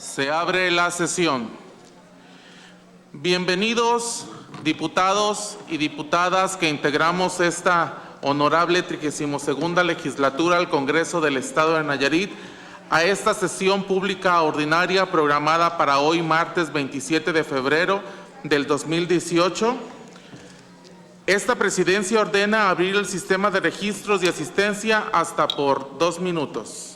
Se abre la sesión. Bienvenidos, diputados y diputadas que integramos esta honorable 32ª legislatura al Congreso del Estado de Nayarit, a esta sesión pública ordinaria programada para hoy, martes 27 de febrero del 2018. Esta presidencia ordena abrir el sistema de registros y asistencia hasta por 2 minutos.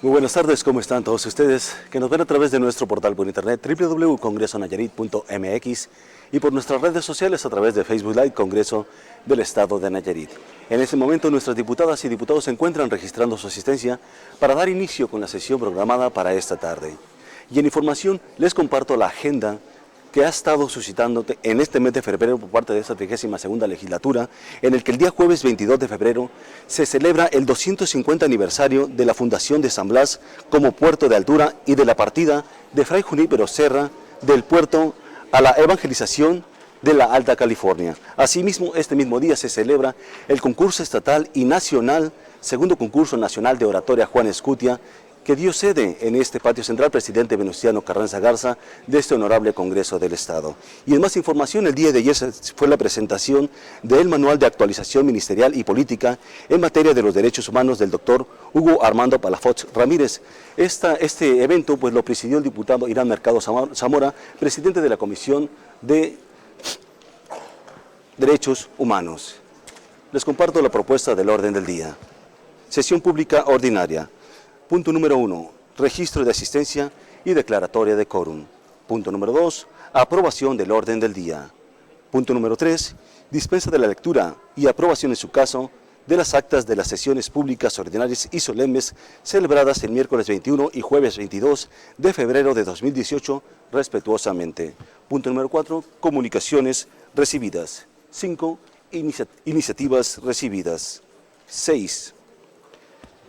Muy buenas tardes, ¿cómo están todos ustedes que nos ven a través de nuestro portal por internet www.congresonayarit.mx y por nuestras redes sociales a través de Facebook Live Congreso del Estado de Nayarit? En este momento nuestras diputadas y diputados se encuentran registrando su asistencia para dar inicio con la sesión programada para esta tarde. Y en información les comparto la agenda que ha estado suscitando en este mes de febrero por parte de esta 32ª legislatura, en el que el día jueves 22 de febrero se celebra el 250 aniversario de la fundación de San Blas como puerto de altura y de la partida de Fray Junípero Serra del puerto a la evangelización de la Alta California. Asimismo, este mismo día se celebra el concurso estatal y nacional, segundo concurso nacional de oratoria Juan Escutia, que dio sede en este patio central presidente Venustiano Carranza Garza de este honorable Congreso del Estado. Y en más información, el día de ayer fue la presentación del Manual de Actualización Ministerial y Política en materia de los derechos humanos del doctor Hugo Armando Palafox Ramírez. Este evento pues lo presidió el diputado Irán Mercado Zamora, presidente de la Comisión de Derechos Humanos. Les comparto la propuesta del orden del día. Sesión pública ordinaria. Punto número 1, registro de asistencia y declaratoria de quórum. Punto número 2, aprobación del orden del día. Punto número 3, dispensa de la lectura y aprobación en su caso de las actas de las sesiones públicas ordinarias y solemnes celebradas el miércoles 21 y jueves 22 de febrero de 2018, respetuosamente. Punto número 4, comunicaciones recibidas. 5, iniciativas recibidas. 6.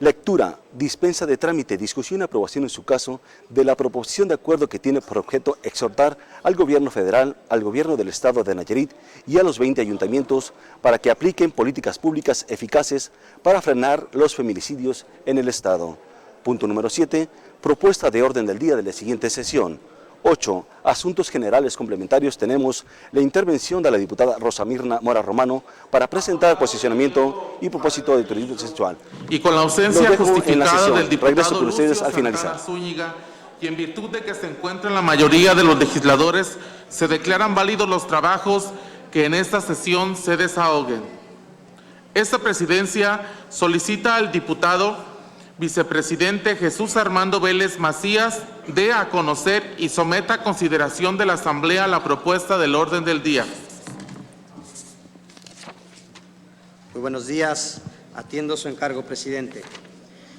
Lectura, dispensa de trámite, discusión y aprobación en su caso de la proposición de acuerdo que tiene por objeto exhortar al gobierno federal, al gobierno del Estado de Nayarit y a los 20 ayuntamientos para que apliquen políticas públicas eficaces para frenar los feminicidios en el Estado. Punto número 7, propuesta de orden del día de la siguiente sesión. 8. Asuntos generales complementarios. Tenemos la intervención de la diputada Rosa Mirna Mora Romano para presentar posicionamiento y propósito de turismo sexual. Y con la ausencia justificada del diputado con ustedes al Santana finalizar. Zúñiga, y en virtud de que se encuentran la mayoría de los legisladores, se declaran válidos los trabajos que en esta sesión se desahoguen. Esta presidencia solicita al diputado vicepresidente Jesús Armando Vélez Macías dé a conocer y someta a consideración de la Asamblea la propuesta del orden del día. Muy buenos días. Atiendo su encargo, presidente.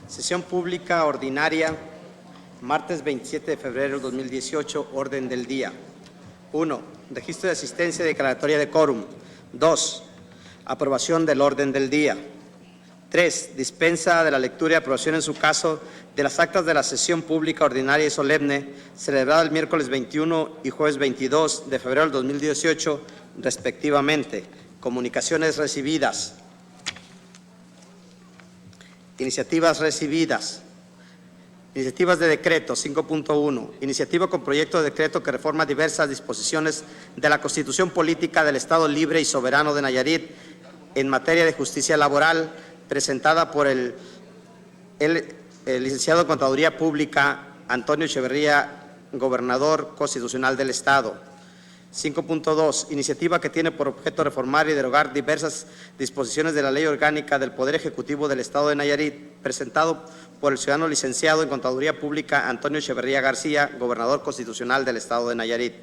Sesión pública ordinaria, martes 27 de febrero del 2018, orden del día. 1. Registro de asistencia y declaratoria de quórum. 2. Aprobación del orden del día. 3. Dispensa de la lectura y aprobación en su caso de las actas de la sesión pública ordinaria y solemne celebrada el miércoles 21 y jueves 22 de febrero del 2018, respectivamente. Comunicaciones recibidas. Iniciativas recibidas. Iniciativas de decreto 5.1. Iniciativa con proyecto de decreto que reforma diversas disposiciones de la Constitución Política del Estado Libre y Soberano de Nayarit en materia de justicia laboral, presentada por el licenciado en Contaduría Pública Antonio Echeverría, gobernador constitucional del Estado. 5.2. Iniciativa que tiene por objeto reformar y derogar diversas disposiciones de la Ley Orgánica del Poder Ejecutivo del Estado de Nayarit, presentado por el ciudadano licenciado en Contaduría Pública Antonio Echeverría García, gobernador constitucional del Estado de Nayarit.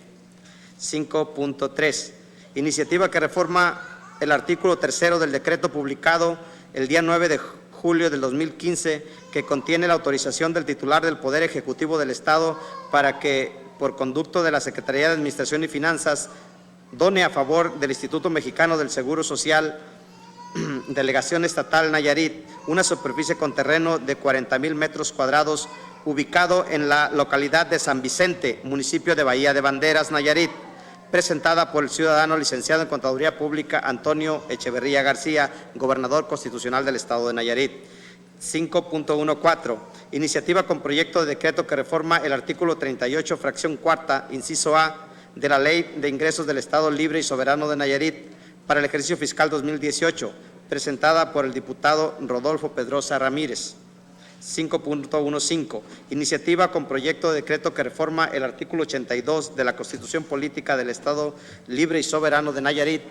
5.3. Iniciativa que reforma el artículo 3 del decreto publicado el día 9 de julio del 2015, que contiene la autorización del titular del Poder Ejecutivo del Estado para que, por conducto de la Secretaría de Administración y Finanzas, done a favor del Instituto Mexicano del Seguro Social, Delegación Estatal Nayarit, una superficie con terreno de 40,000 metros cuadrados ubicado en la localidad de San Vicente, municipio de Bahía de Banderas, Nayarit, presentada por el ciudadano licenciado en Contaduría Pública Antonio Echeverría García, gobernador constitucional del Estado de Nayarit. 5.14. Iniciativa con proyecto de decreto que reforma el artículo 38, fracción cuarta, inciso A, de la Ley de Ingresos del Estado Libre y Soberano de Nayarit para el ejercicio fiscal 2018, presentada por el diputado Rodolfo Pedrosa Ramírez. 5.15. Iniciativa con proyecto de decreto que reforma el artículo 82 de la Constitución Política del Estado Libre y Soberano de Nayarit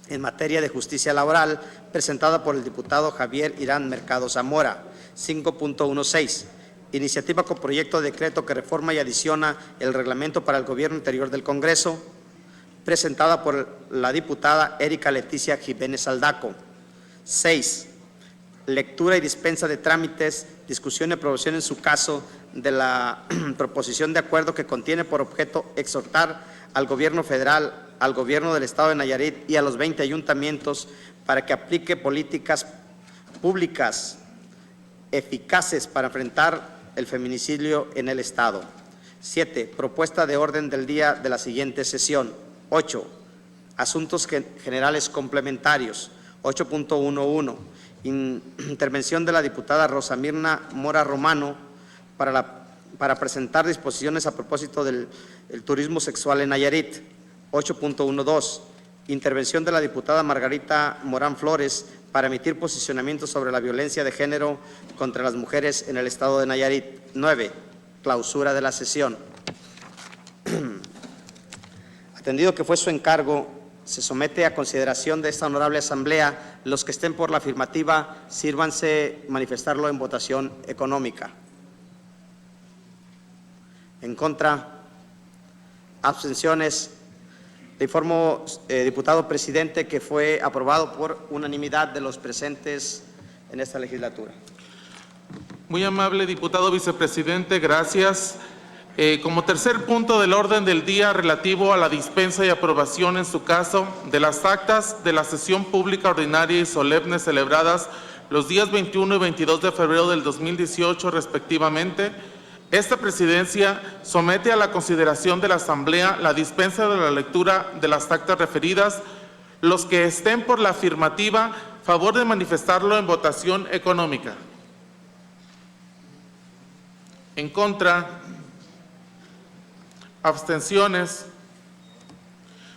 en materia de justicia laboral, presentada por el diputado Javier Irán Mercado Zamora. 5.16. Iniciativa con proyecto de decreto que reforma y adiciona el reglamento para el gobierno interior del Congreso, presentada por la diputada Erika Leticia Jiménez Aldaco. 6. Lectura y dispensa de trámites, discusión y aprobación en su caso de la proposición de acuerdo que contiene por objeto exhortar al Gobierno federal, al Gobierno del Estado de Nayarit y a los 20 ayuntamientos para que aplique políticas públicas eficaces para enfrentar el feminicidio en el Estado. 7. Propuesta de orden del día de la siguiente sesión. 8. Asuntos generales complementarios. 8.11. Intervención de la diputada Rosa Mirna Mora Romano para presentar disposiciones a propósito del turismo sexual en Nayarit. 8.12. Intervención de la diputada Margarita Morán Flores para emitir posicionamiento sobre la violencia de género contra las mujeres en el Estado de Nayarit. 9. Clausura de la sesión. Atendido que fue su encargo, se somete a consideración de esta honorable asamblea. Los que estén por la afirmativa, sírvanse manifestarlo en votación económica. En contra, abstenciones. Le informo, diputado presidente, que fue aprobado por unanimidad de los presentes en esta legislatura. Muy amable diputado vicepresidente, gracias. Como tercer punto del orden del día relativo a la dispensa y aprobación en su caso de las actas de la sesión pública ordinaria y solemne celebradas los días 21 y 22 de febrero del 2018 respectivamente, esta presidencia somete a la consideración de la Asamblea la dispensa de la lectura de las actas referidas. Los que estén por la afirmativa, favor de manifestarlo en votación económica. En contra, abstenciones.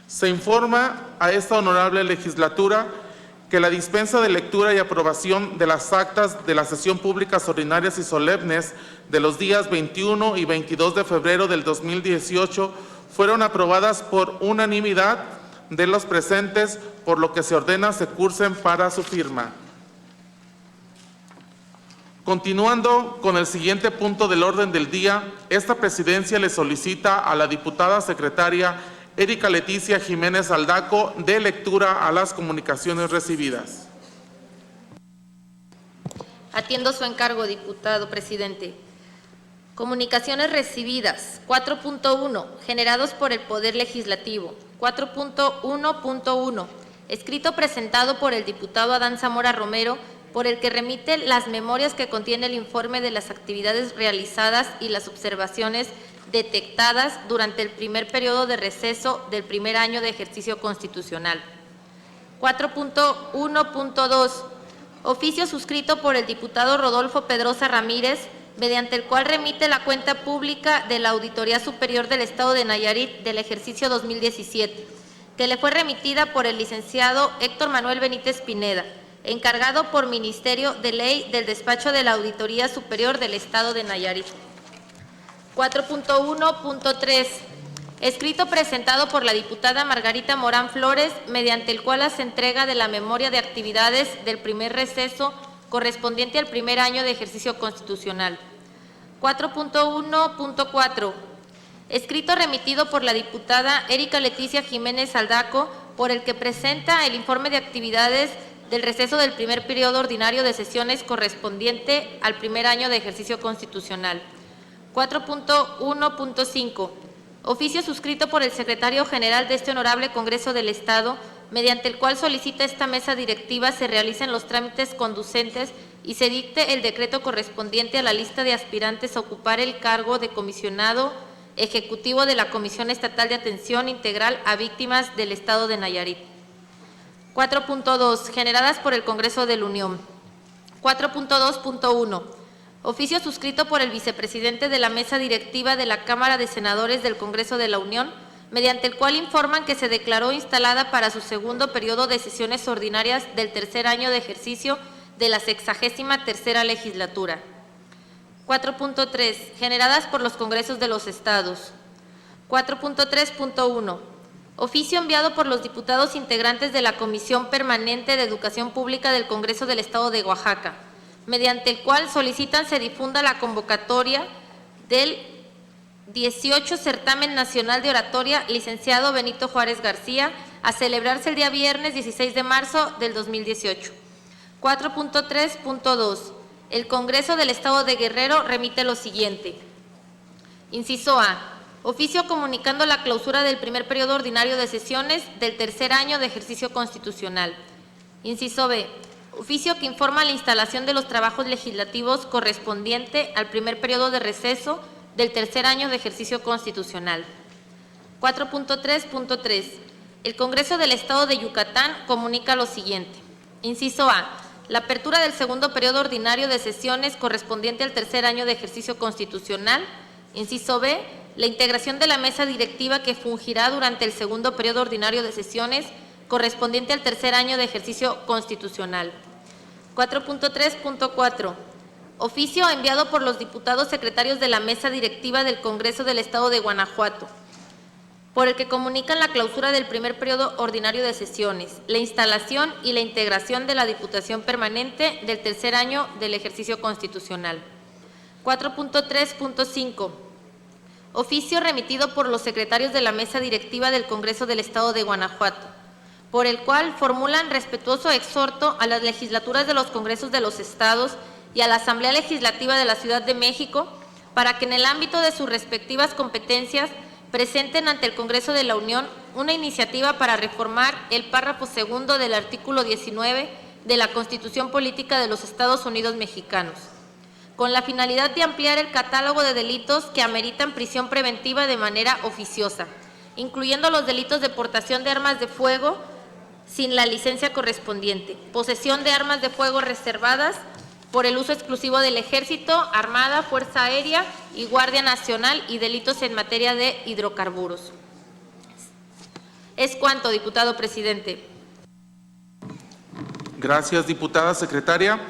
Se informa a esta honorable legislatura que la dispensa de lectura y aprobación de las actas de las sesiones públicas ordinarias y solemnes de los días 21 y 22 de febrero del 2018 fueron aprobadas por unanimidad de los presentes, por lo que se ordena se cursen para su firma. Continuando con el siguiente punto del orden del día, esta presidencia le solicita a la diputada secretaria Erika Leticia Jiménez Aldaco dé lectura a las comunicaciones recibidas. Atiendo su encargo, diputado presidente. Comunicaciones recibidas. 4.1. Generados por el Poder Legislativo. 4.1.1. Escrito presentado por el diputado Adán Zamora Romero, por el que remite las memorias que contiene el informe de las actividades realizadas y las observaciones detectadas durante el primer periodo de receso del primer año de ejercicio constitucional. 4.1.2. Oficio suscrito por el diputado Rodolfo Pedrosa Ramírez, mediante el cual remite la cuenta pública de la Auditoría Superior del Estado de Nayarit del ejercicio 2017, que le fue remitida por el licenciado Héctor Manuel Benítez Pineda, encargado por Ministerio de Ley del Despacho de la Auditoría Superior del Estado de Nayarit. 4.1.3. Escrito presentado por la diputada Margarita Morán Flores, mediante el cual hace entrega de la memoria de actividades del primer receso correspondiente al primer año de ejercicio constitucional. 4.1.4. Escrito remitido por la diputada Erika Leticia Jiménez Aldaco, por el que presenta el informe de actividades del receso del primer periodo ordinario de sesiones correspondiente al primer año de ejercicio constitucional. 4.1.5. Oficio suscrito por el secretario general de este honorable Congreso del Estado, mediante el cual solicita esta mesa directiva se realicen los trámites conducentes y se dicte el decreto correspondiente a la lista de aspirantes a ocupar el cargo de comisionado ejecutivo de la Comisión Estatal de Atención Integral a Víctimas del Estado de Nayarit. 4.2. Generadas por el Congreso de la Unión. 4.2.1. Oficio suscrito por el vicepresidente de la Mesa Directiva de la Cámara de Senadores del Congreso de la Unión, mediante el cual informan que se declaró instalada para su segundo periodo de sesiones ordinarias del tercer año de ejercicio de la 63ª legislatura. 4.3. Generadas por los Congresos de los Estados. 4.3.1. Oficio enviado por los diputados integrantes de la Comisión Permanente de Educación Pública del Congreso del Estado de Oaxaca, mediante el cual solicitan se difunda la convocatoria del 18 Certamen Nacional de Oratoria Licenciado Benito Juárez García, a celebrarse el día viernes 16 de marzo del 2018. 4.3.2. El Congreso del Estado de Guerrero remite lo siguiente. Inciso A. Oficio comunicando la clausura del primer periodo ordinario de sesiones del tercer año de ejercicio constitucional. Inciso B. Oficio que informa la instalación de los trabajos legislativos correspondiente al primer periodo de receso del tercer año de ejercicio constitucional. 4.3.3. El Congreso del Estado de Yucatán comunica lo siguiente. Inciso A. La apertura del segundo periodo ordinario de sesiones correspondiente al tercer año de ejercicio constitucional. Inciso B. La integración de la mesa directiva que fungirá durante el segundo periodo ordinario de sesiones correspondiente al tercer año de ejercicio constitucional. 4.3.4. Oficio enviado por los diputados secretarios de la mesa directiva del Congreso del Estado de Guanajuato, por el que comunican la clausura del primer periodo ordinario de sesiones, la instalación y la integración de la Diputación Permanente del tercer año del ejercicio constitucional. 4.3.5. Oficio remitido por los secretarios de la mesa directiva del Congreso del Estado de Guanajuato, por el cual formulan respetuoso exhorto a las legislaturas de los Congresos de los Estados y a la Asamblea Legislativa de la Ciudad de México para que en el ámbito de sus respectivas competencias presenten ante el Congreso de la Unión una iniciativa para reformar el párrafo segundo del artículo 19 de la Constitución Política de los Estados Unidos Mexicanos, con la finalidad de ampliar el catálogo de delitos que ameritan prisión preventiva de manera oficiosa, incluyendo los delitos de portación de armas de fuego sin la licencia correspondiente, posesión de armas de fuego reservadas por el uso exclusivo del Ejército, Armada, Fuerza Aérea y Guardia Nacional y delitos en materia de hidrocarburos. Es cuanto, diputado presidente. Gracias, diputada secretaria.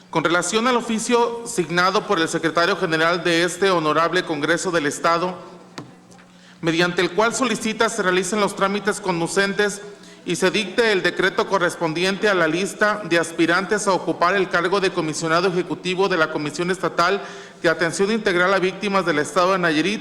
Con relación al oficio signado por el secretario general de este honorable Congreso del Estado, mediante el cual solicita se realicen los trámites conducentes y se dicte el decreto correspondiente a la lista de aspirantes a ocupar el cargo de comisionado ejecutivo de la Comisión Estatal de Atención Integral a Víctimas del Estado de Nayarit,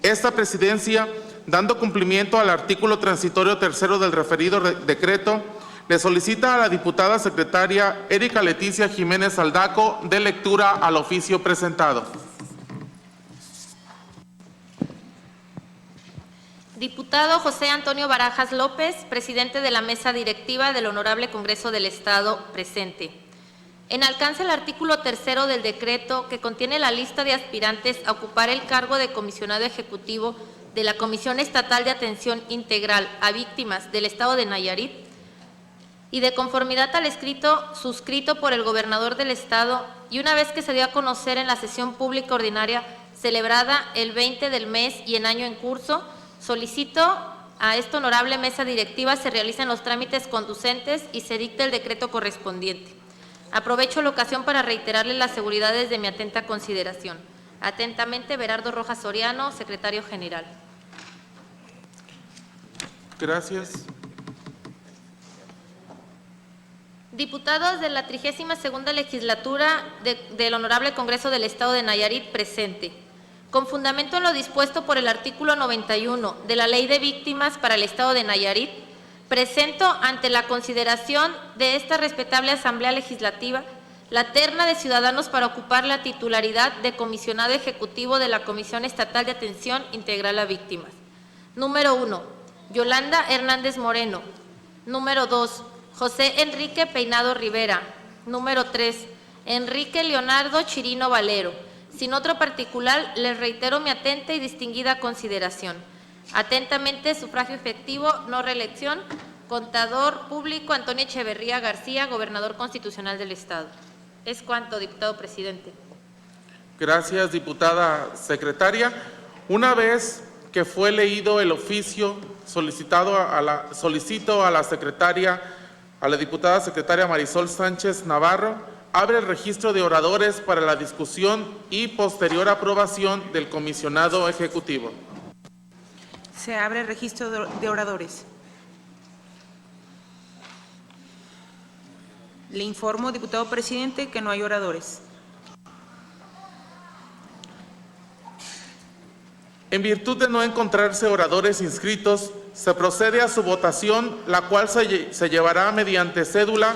esta presidencia, dando cumplimiento al artículo transitorio tercero del referido decreto, le solicita a la diputada secretaria Erika Leticia Jiménez Aldaco dé lectura al oficio presentado. Diputado José Antonio Barajas López, presidente de la mesa directiva del Honorable Congreso del Estado, presente. En alcance el artículo tercero del decreto que contiene la lista de aspirantes a ocupar el cargo de comisionado ejecutivo de la Comisión Estatal de Atención Integral a Víctimas del Estado de Nayarit, y de conformidad al escrito suscrito por el gobernador del Estado, y una vez que se dio a conocer en la sesión pública ordinaria celebrada el 20 del mes y en año en curso, solicito a esta honorable mesa directiva se realicen los trámites conducentes y se dicte el decreto correspondiente. Aprovecho la ocasión para reiterarle las seguridades de mi atenta consideración. Atentamente, Berardo Rojas Soriano, secretario general. Gracias. Diputados de la 32ª legislatura del Honorable Congreso del Estado de Nayarit, presente. Con fundamento en lo dispuesto por el artículo 91 de la Ley de Víctimas para el Estado de Nayarit, presento ante la consideración de esta respetable Asamblea Legislativa la terna de ciudadanos para ocupar la titularidad de comisionado ejecutivo de la Comisión Estatal de Atención Integral a Víctimas. Número 1, Yolanda Hernández Moreno. Número 2, José Enrique Peinado Rivera. Número 3, Enrique Leonardo Chirino Valero. Sin otro particular, les reitero mi atenta y distinguida consideración. Atentamente, sufragio efectivo, no reelección, Contador Público Antonio Echeverría García, Gobernador Constitucional del Estado. Es cuanto, diputado presidente. Gracias, diputada secretaria. Una vez que fue leído el oficio solicito a la secretaria, a la diputada secretaria Marisol Sánchez Navarro, abre el registro de oradores para la discusión y posterior aprobación del comisionado ejecutivo. Se abre el registro de oradores. Le informo, diputado presidente, que no hay oradores. En virtud de no encontrarse oradores inscritos, se procede a su votación, la cual se llevará mediante cédula,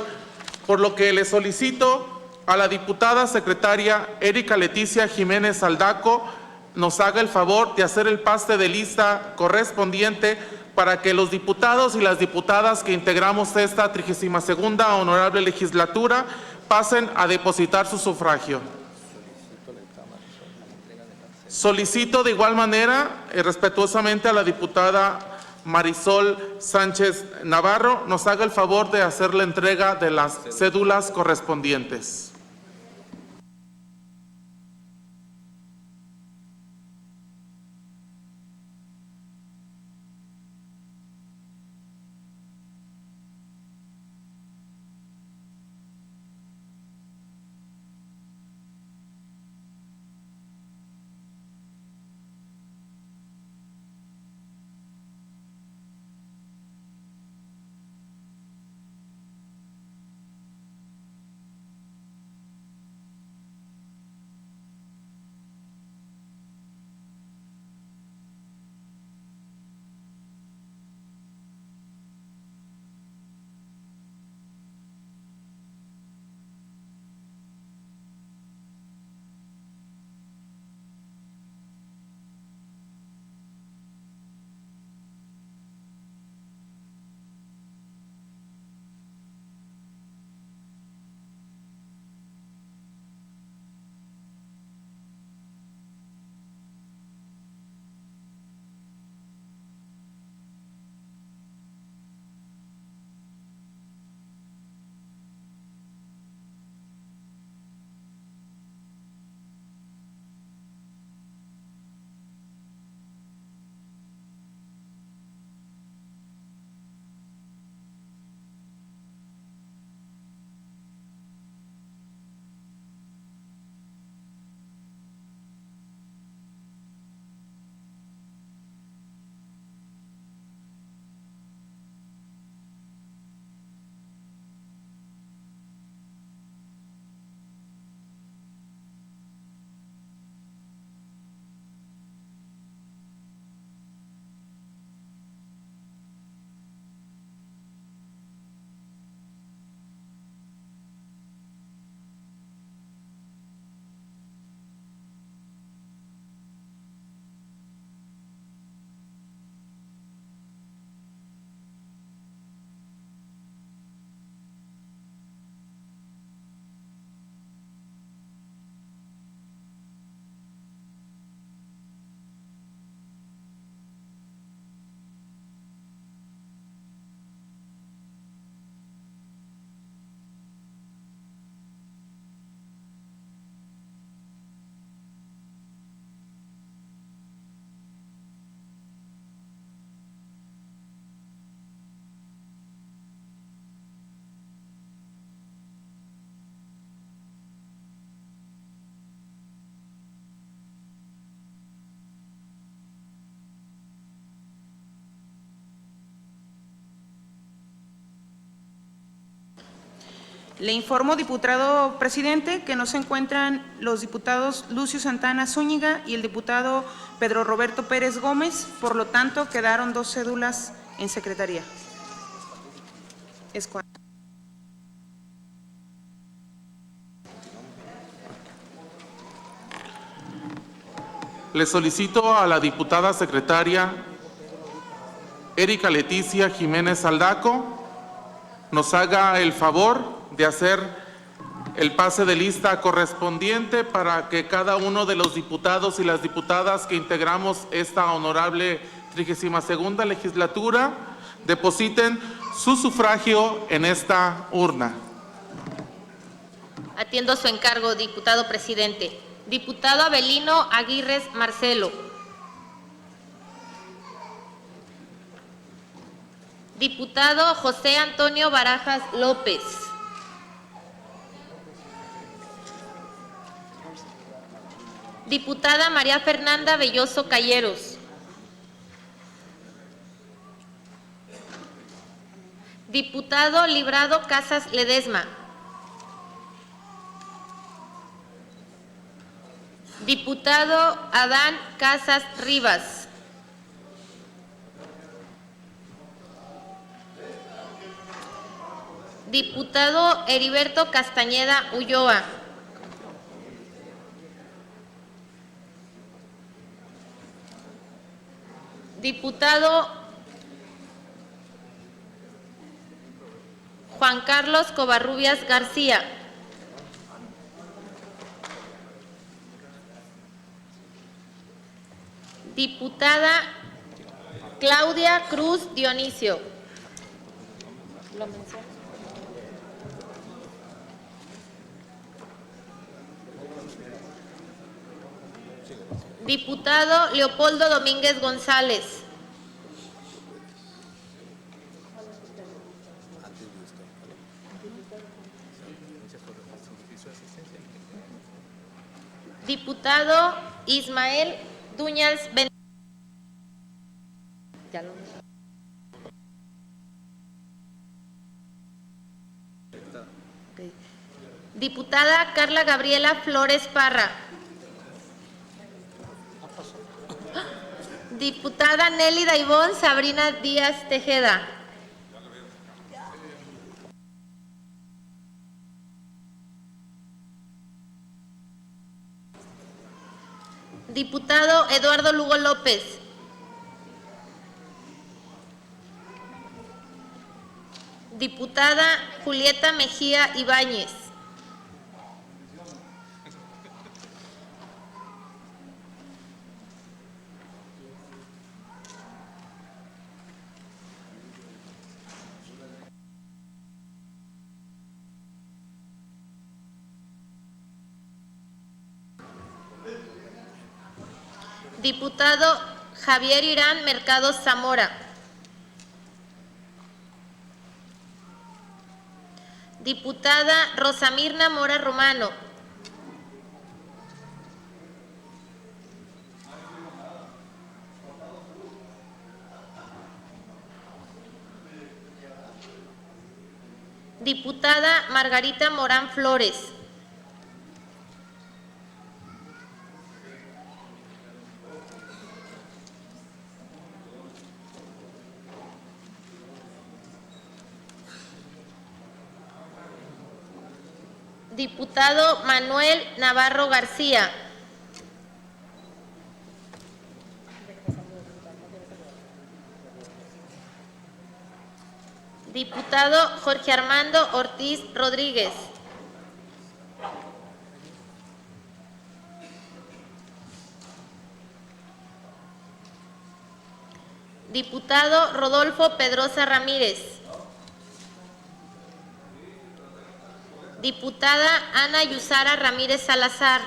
por lo que le solicito a la diputada secretaria Erika Leticia Jiménez Aldaco nos haga el favor de hacer el paste de lista correspondiente para que los diputados y las diputadas que integramos esta 32ª honorable legislatura pasen a depositar su sufragio. Solicito de igual manera, respetuosamente, a la diputada Marisol Sánchez Navarro nos haga el favor de hacer la entrega de las cédulas correspondientes. Le informo, diputado presidente, que no se encuentran los diputados Lucio Santana Zúñiga y el diputado Pedro Roberto Pérez Gómez. Por lo tanto, quedaron 2 cédulas en secretaría. Es cuanto. Le solicito a la diputada secretaria Erika Leticia Jiménez Aldaco nos haga el favor de hacer el pase de lista correspondiente para que cada uno de los diputados y las diputadas que integramos esta honorable 32ª legislatura depositen su sufragio en esta urna. Atiendo su encargo, diputado presidente. Diputado Avelino Aguirres Marcelo. Diputado José Antonio Barajas López. Diputada María Fernanda Belloso Calleros. Diputado Librado Casas Ledesma. Diputado Adán Casas Rivas. Diputado Heriberto Castañeda Ulloa. Diputado Juan Carlos Covarrubias García. Diputada Claudia Cruz Dionisio. ¿Lo menciono? Diputado Leopoldo Domínguez González. Diputado Ismael Duñals Ben. Diputada Carla Gabriela Flores Parra. Diputada Nélida Ivonne Sabrina Díaz Tejeda. Diputado Eduardo Lugo López. Diputada Julieta Mejía Ibáñez. Diputado Javier Irán Mercado Zamora. Diputada Rosamirna Mora Romano. Diputada Margarita Morán Flores. Diputado Manuel Navarro García. Diputado Jorge Armando Ortiz Rodríguez. Diputado Rodolfo Pedrosa Ramírez. Diputada Ana Yusara Ramírez Salazar.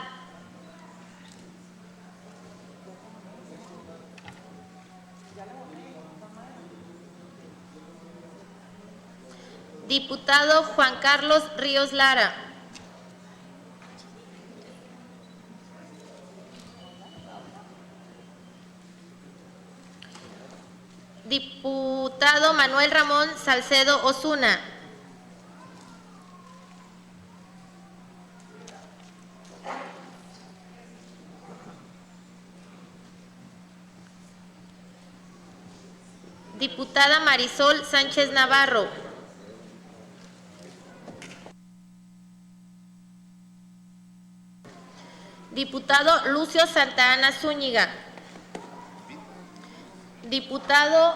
Diputado Juan Carlos Ríos Lara. Diputado Manuel Ramón Salcedo Osuna. Diputada Marisol Sánchez Navarro. Diputado Lucio Santa Ana Zúñiga. Diputado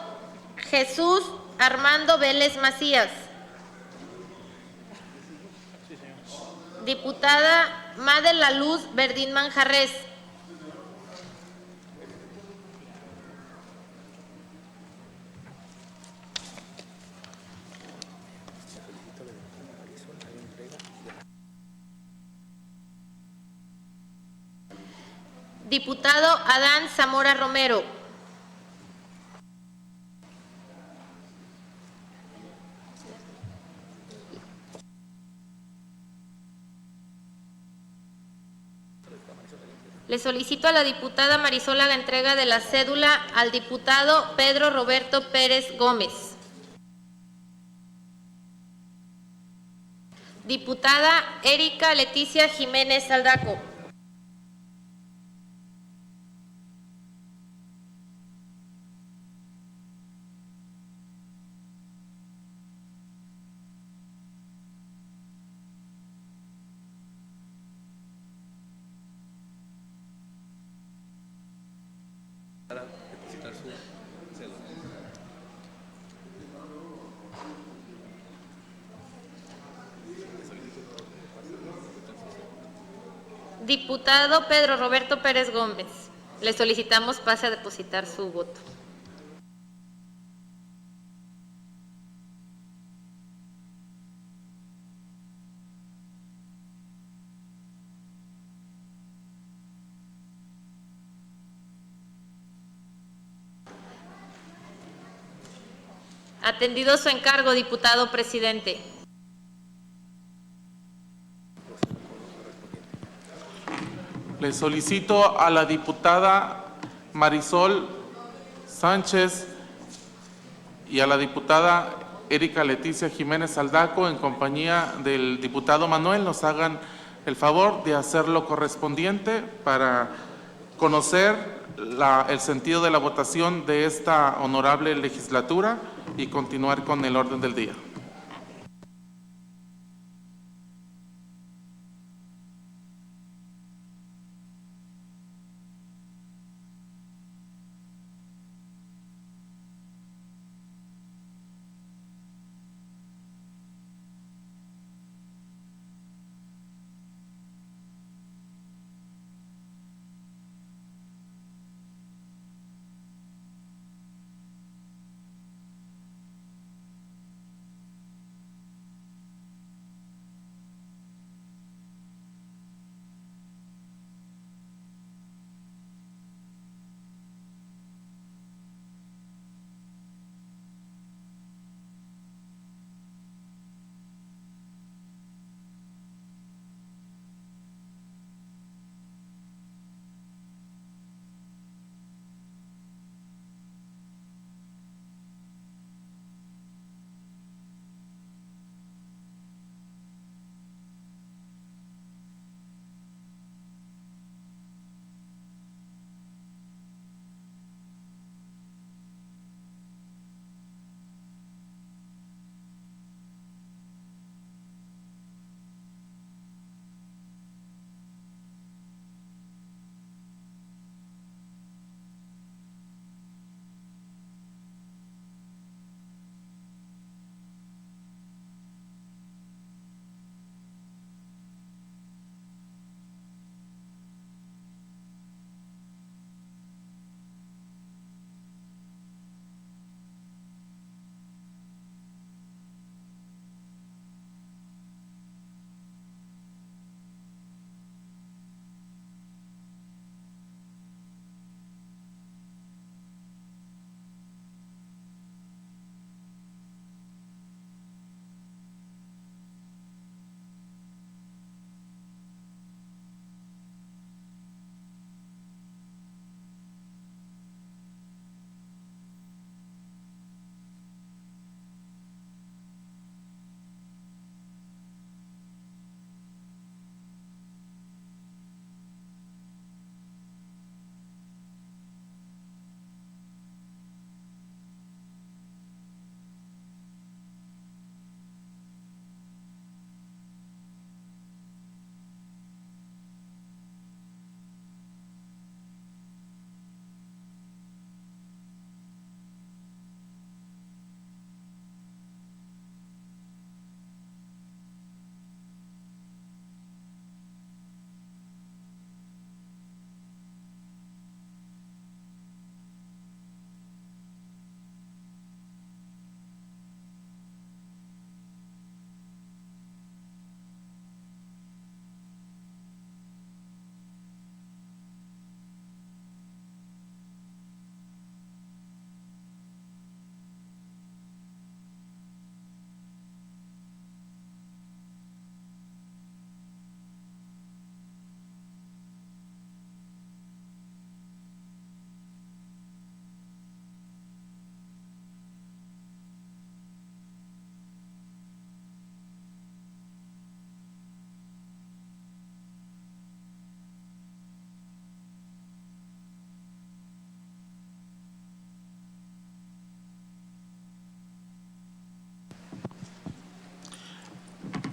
Jesús Armando Vélez Macías. Diputada Ma de la Luz Verdín Manjarres. Diputado Adán Zamora Romero. Le solicito a la diputada Marisol haga entrega de la cédula al diputado Pedro Roberto Pérez Gómez. Diputada Erika Leticia Jiménez Aldaco. Diputado Pedro Roberto Pérez Gómez, le solicitamos pase a depositar su voto. Atendido su encargo, diputado presidente. Le solicito a la diputada Marisol Sánchez y a la diputada Erika Leticia Jiménez Aldaco, en compañía del diputado Manuel, nos hagan el favor de hacer lo correspondiente para conocer el sentido de la votación de esta honorable legislatura y continuar con el orden del día.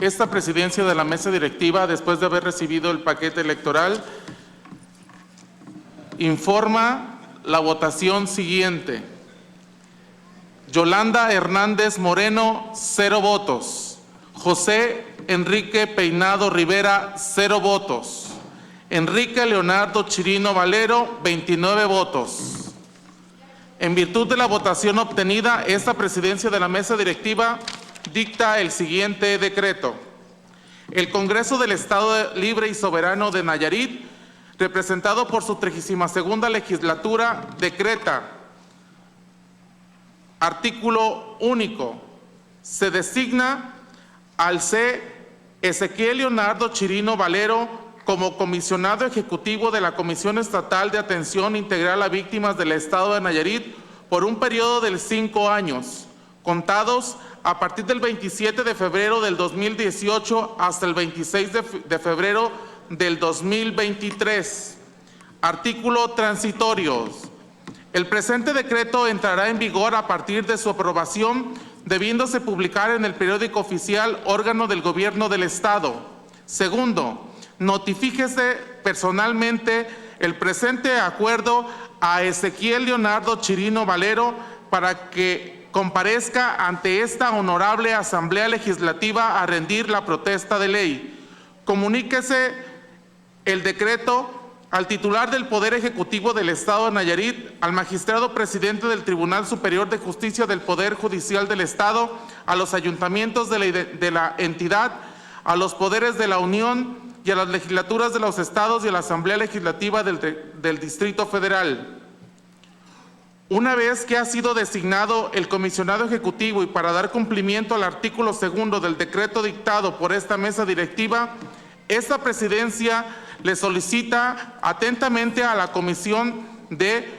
esta presidencia de la mesa directiva, después de haber recibido el paquete electoral, informa la votación siguiente. Yolanda Hernández Moreno, 0 votos. José Enrique Peinado Rivera, 0 votos. Enrique Leonardo Chirino Valero, 29 votos. En virtud de la votación obtenida, esta presidencia de la mesa directiva dicta el siguiente decreto. El Congreso del Estado Libre y Soberano de Nayarit, representado por su 32ª legislatura, decreta: artículo único. Se designa al C. Ezequiel Leonardo Chirino Valero como comisionado ejecutivo de la Comisión Estatal de Atención Integral a Víctimas del Estado de Nayarit por un periodo de 5 años, contados a partir del 27 de febrero del 2018 hasta el 26 de febrero del 2023. Artículo transitorios. El presente decreto entrará en vigor a partir de su aprobación, debiéndose publicar en el periódico oficial, órgano del Gobierno del Estado. Segundo, notifíquese personalmente el presente acuerdo a Ezequiel Leonardo Chirino Valero para que comparezca ante esta honorable Asamblea Legislativa a rendir la protesta de ley. Comuníquese el decreto al titular del Poder Ejecutivo del Estado de Nayarit, al magistrado presidente del Tribunal Superior de Justicia del Poder Judicial del Estado, a los ayuntamientos de la entidad, a los poderes de la Unión y a las legislaturas de los estados y a la Asamblea Legislativa del Distrito Federal. Una vez que ha sido designado el comisionado ejecutivo y para dar cumplimiento al artículo 2 del decreto dictado por esta mesa directiva, esta presidencia le solicita atentamente a la Comisión de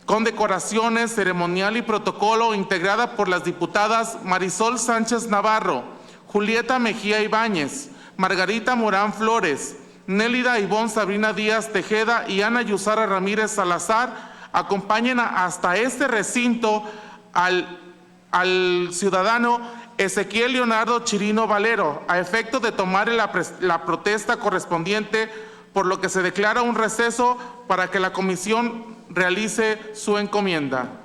Condecoraciones, Ceremonial y Protocolo, integrada por las diputadas Marisol Sánchez Navarro, Julieta Mejía Ibáñez, Margarita Morán Flores, Nélida Ivonne Sabrina Díaz Tejeda y Ana Yusara Ramírez Salazar, acompañen hasta este recinto al ciudadano Ezequiel Leonardo Chirino Valero, a efecto de tomar la protesta correspondiente, por lo que se declara un receso para que la comisión realice su encomienda.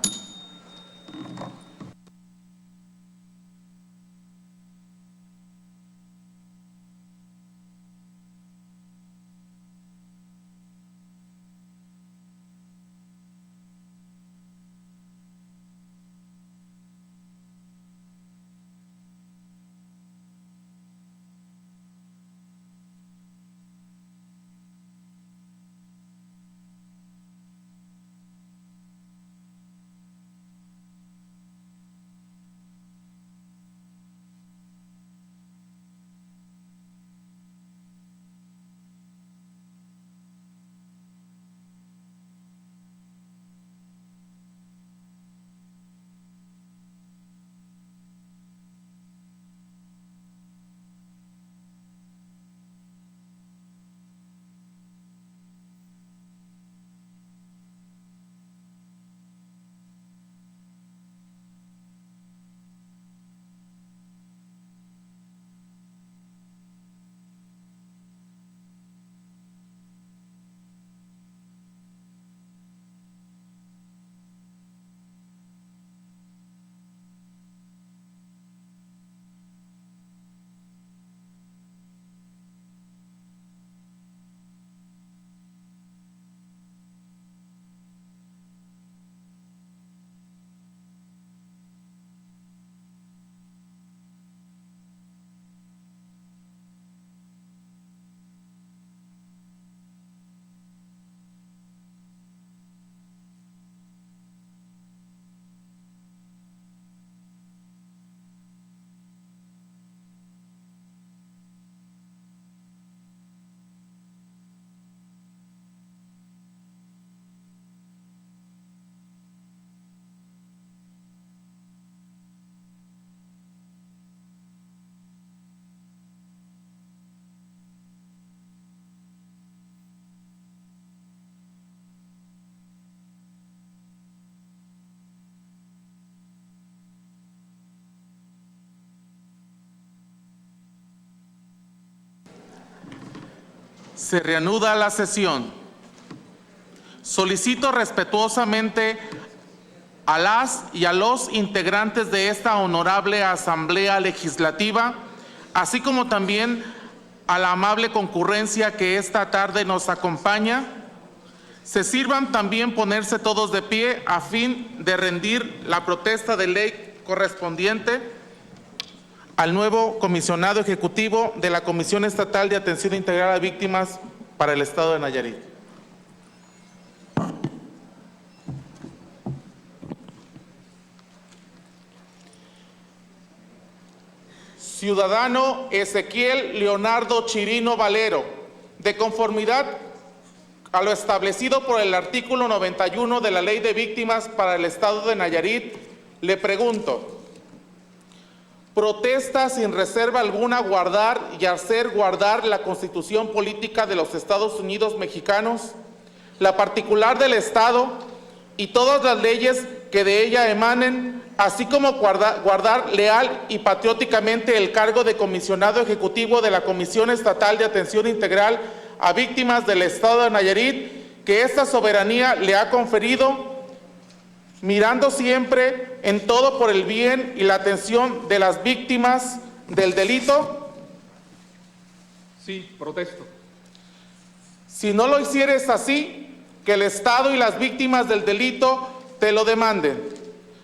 Se reanuda la sesión. Solicito respetuosamente a las y a los integrantes de esta honorable Asamblea Legislativa, así como también a la amable concurrencia que esta tarde nos acompaña, se sirvan también ponerse todos de pie a fin de rendir la protesta de ley correspondiente al nuevo comisionado ejecutivo de la Comisión Estatal de Atención Integral a Víctimas para el Estado de Nayarit. Ciudadano Ezequiel Leonardo Chirino Valero, de conformidad a lo establecido por el artículo 91 de la Ley de Víctimas para el Estado de Nayarit, le pregunto: ¿protesta sin reserva alguna guardar y hacer guardar la Constitución Política de los Estados Unidos Mexicanos, la particular del Estado y todas las leyes que de ella emanen, así como guardar leal y patrióticamente el cargo de comisionado ejecutivo de la Comisión Estatal de Atención Integral a Víctimas del Estado de Nayarit, que esta soberanía le ha conferido, mirando siempre en todo por el bien y la atención de las víctimas del delito? Sí, protesto. Si no lo hicieres así, que el Estado y las víctimas del delito te lo demanden.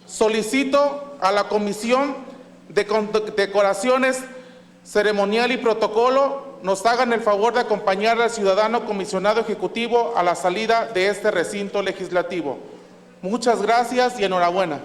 Solicito a la Comisión de Decoraciones Ceremonial y Protocolo nos hagan el favor de acompañar al ciudadano comisionado ejecutivo a la salida de este recinto legislativo. Muchas gracias y enhorabuena.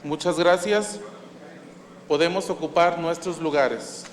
Muchas gracias. Podemos ocupar nuestros lugares.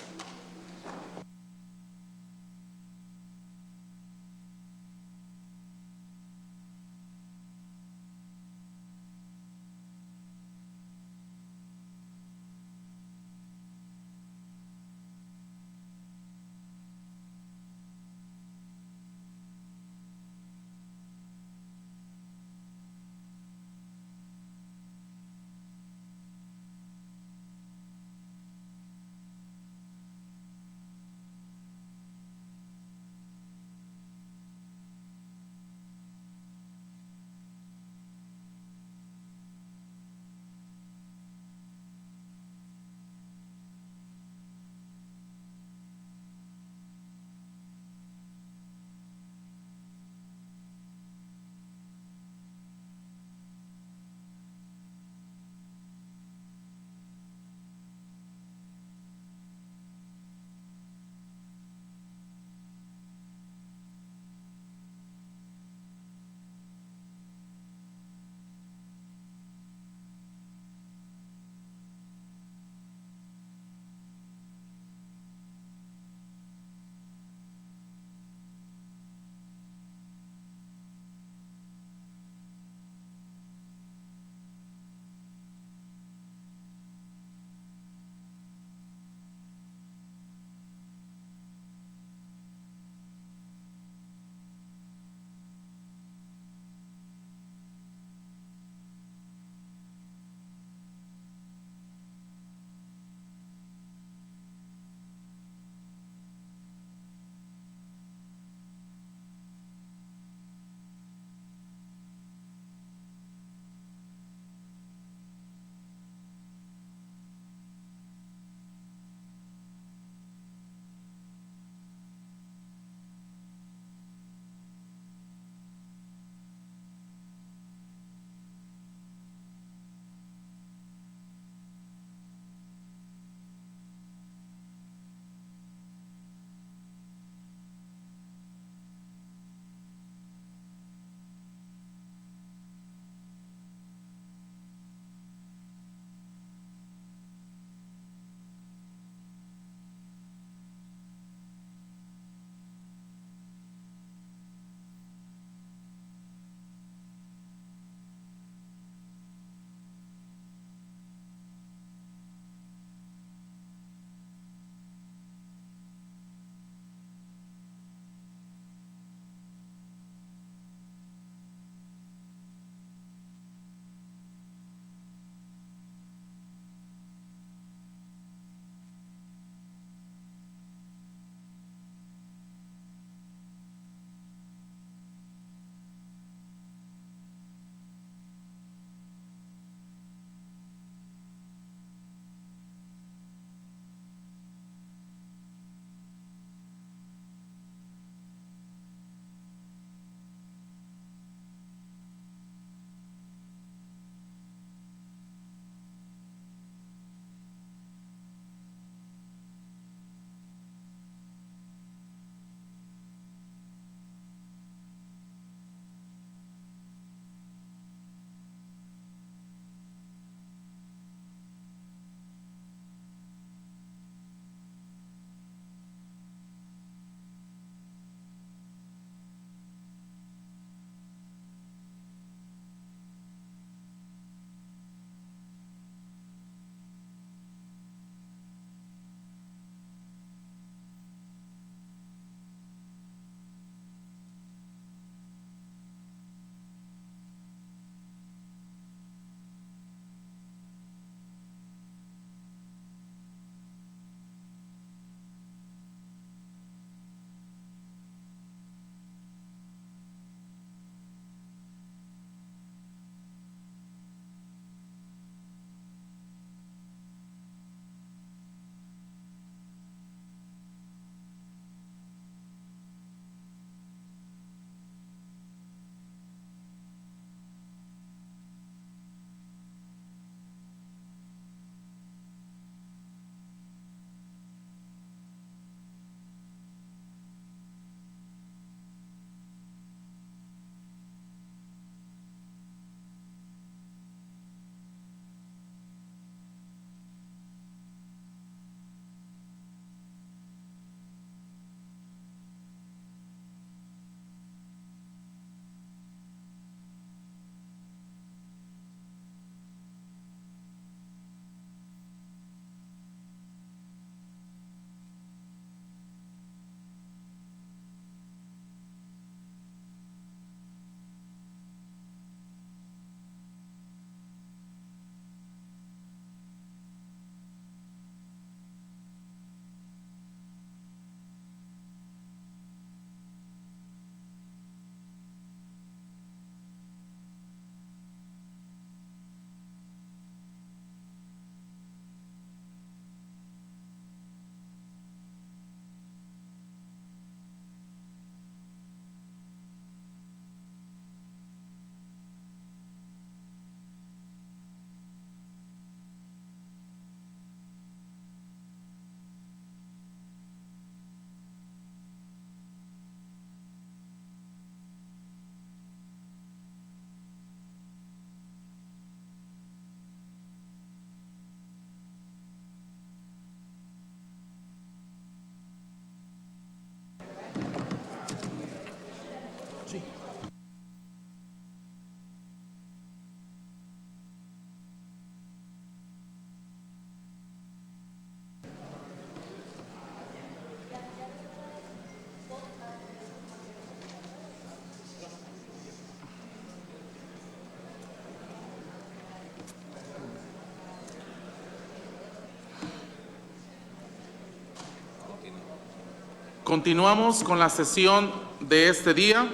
Continuamos con la sesión de este día.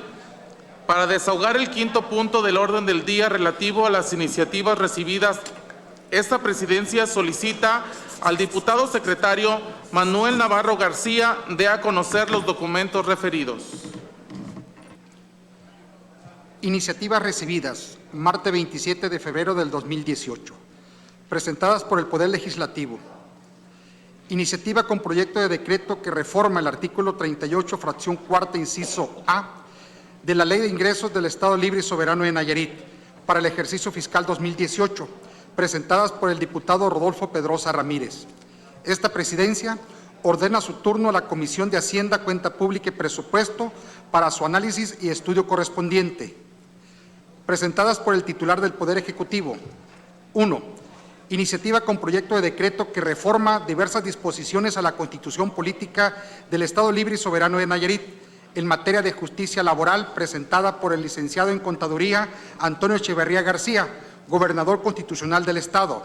Para desahogar el quinto punto del orden del día relativo a las iniciativas recibidas, esta presidencia solicita al diputado secretario Manuel Navarro García dé a conocer los documentos referidos. Iniciativas recibidas, martes 27 de febrero del 2018, presentadas por el Poder Legislativo. Iniciativa con proyecto de decreto que reforma el artículo 38, fracción cuarta, inciso A, de la Ley de Ingresos del Estado Libre y Soberano de Nayarit para el ejercicio fiscal 2018, presentadas por el diputado Rodolfo Pedrosa Ramírez. Esta presidencia ordena su turno a la Comisión de Hacienda, Cuenta Pública y Presupuesto para su análisis y estudio correspondiente. Presentadas por el titular del Poder Ejecutivo. 1. Iniciativa con proyecto de decreto que reforma diversas disposiciones a la Constitución Política del Estado Libre y Soberano de Nayarit en materia de justicia laboral, presentada por el licenciado en Contaduría Antonio Echeverría García, gobernador constitucional del Estado.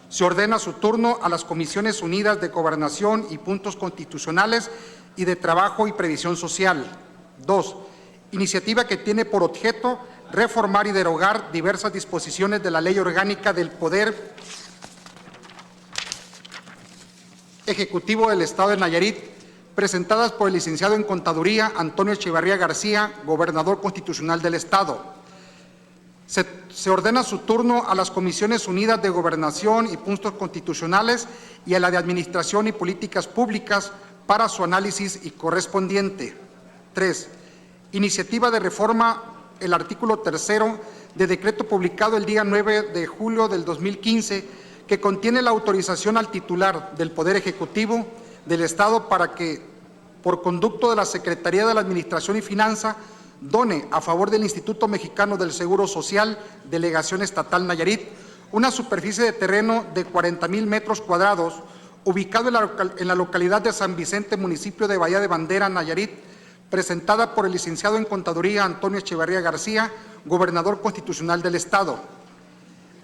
Se ordena su turno a las Comisiones Unidas de Gobernación y Puntos Constitucionales y de Trabajo y Previsión Social. 2. Iniciativa que tiene por objeto reformar y derogar diversas disposiciones de la Ley Orgánica del Poder Ejecutivo del Estado de Nayarit, presentadas por el licenciado en Contaduría Antonio Echeverría García, gobernador constitucional del Estado. Se ordena su turno a las Comisiones Unidas de Gobernación y Puntos Constitucionales y a la de Administración y Políticas Públicas para su análisis y correspondiente. 3. Iniciativa de reforma el artículo 3 de decreto publicado el día 9 de julio del 2015, que contiene la autorización al titular del Poder Ejecutivo del Estado para que, por conducto de la Secretaría de la Administración y Finanza, done a favor del Instituto Mexicano del Seguro Social, Delegación Estatal Nayarit, una superficie de terreno de 40,000 metros cuadrados, ubicado en la localidad de San Vicente, municipio de Bahía de Bandera, Nayarit, presentada por el licenciado en Contaduría Antonio Echeverría García, gobernador constitucional del Estado.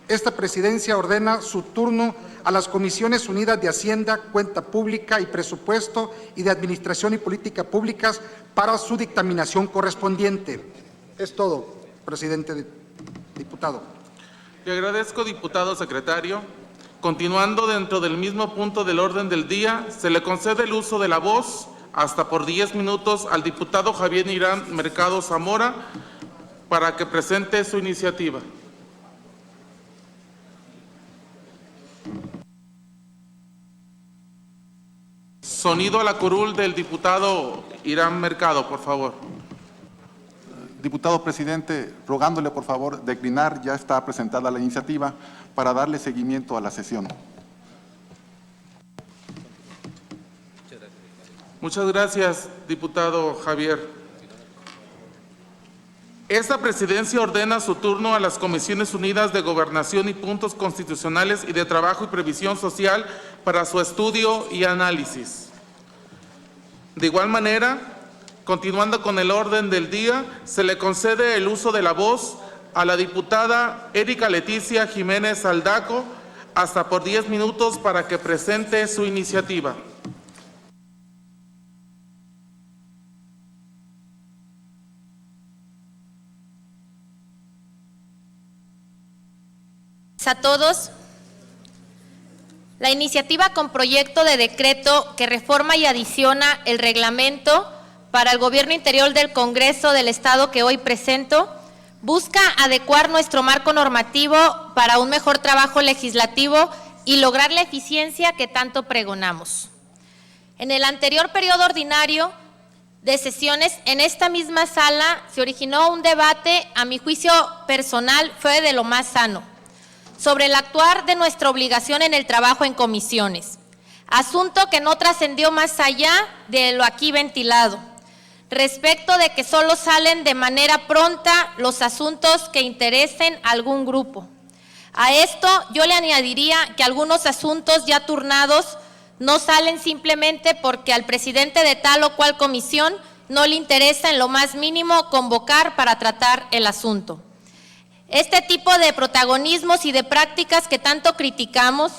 Esta presidencia ordena su turno a las Comisiones Unidas de Hacienda, Cuenta Pública y Presupuesto y de Administración y Políticas Públicas para su dictaminación correspondiente. Es todo, presidente, diputado. Le agradezco, diputado secretario. Continuando dentro del mismo punto del orden del día, se le concede el uso de la voz hasta por 10 minutos al diputado Javier Irán Mercado Zamora para que presente su iniciativa. Sonido a la curul del diputado Irán Mercado, por favor. Diputado presidente, rogándole por favor declinar, ya está presentada la iniciativa para darle seguimiento a la sesión. Muchas gracias, diputado Javier. Esta presidencia ordena su turno a las Comisiones Unidas de Gobernación y Puntos Constitucionales y de Trabajo y Previsión Social para su estudio y análisis. De igual manera, continuando con el orden del día, se le concede el uso de la voz a la diputada Erika Leticia Jiménez Aldaco hasta por 10 minutos para que presente su iniciativa. A todos. La iniciativa con proyecto de decreto que reforma y adiciona el reglamento para el Gobierno Interior del Congreso del Estado que hoy presento busca adecuar nuestro marco normativo para un mejor trabajo legislativo y lograr la eficiencia que tanto pregonamos. En el anterior periodo ordinario de sesiones, en esta misma sala se originó un debate, a mi juicio personal, fue de lo más sano, sobre el actuar de nuestra obligación en el trabajo en comisiones, asunto que no trascendió más allá de lo aquí ventilado, respecto de que solo salen de manera pronta los asuntos que interesen a algún grupo. A esto yo le añadiría que algunos asuntos ya turnados no salen simplemente porque al presidente de tal o cual comisión no le interesa en lo más mínimo convocar para tratar el asunto. Este tipo de protagonismos y de prácticas que tanto criticamos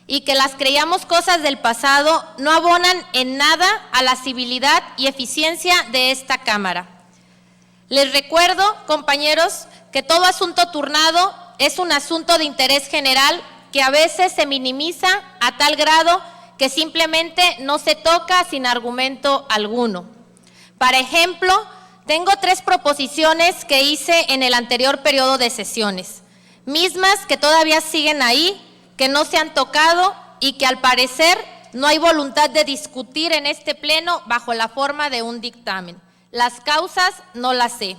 y que las creíamos cosas del pasado no abonan en nada a la civilidad y eficiencia de esta Cámara. Les recuerdo, compañeros, que todo asunto turnado es un asunto de interés general que a veces se minimiza a tal grado que simplemente no se toca sin argumento alguno. Para ejemplo, tengo 3 proposiciones que hice en el anterior periodo de sesiones, mismas que todavía siguen ahí, que no se han tocado y que al parecer no hay voluntad de discutir en este pleno bajo la forma de un dictamen. Las causas no las sé.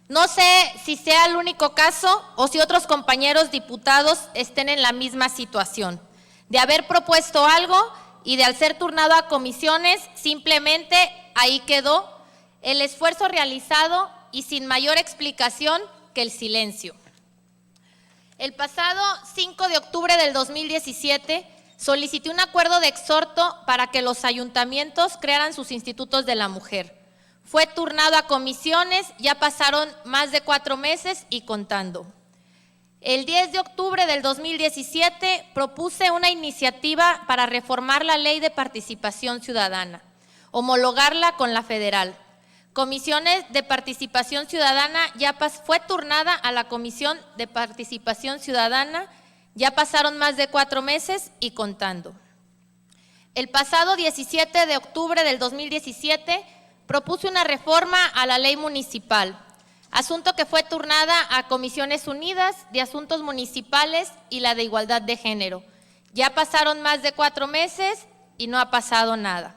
No sé si sea el único caso o si otros compañeros diputados estén en la misma situación, de haber propuesto algo y de al ser turnado a comisiones, simplemente ahí quedó el esfuerzo realizado y sin mayor explicación que el silencio. El pasado 5 de octubre del 2017 solicité un acuerdo de exhorto para que los ayuntamientos crearan sus institutos de la mujer. Fue turnado a comisiones, ya pasaron más de 4 meses y contando. El 10 de octubre del 2017 propuse una iniciativa para reformar la Ley de Participación Ciudadana, homologarla con la federal. Comisiones de Participación Ciudadana fue turnada a la Comisión de Participación Ciudadana, ya pasaron más de 4 meses y contando. El pasado 17 de octubre del 2017 propuse una reforma a la ley municipal, asunto que fue turnada a Comisiones Unidas de Asuntos Municipales y la de Igualdad de Género. Ya pasaron más de 4 meses y no ha pasado nada.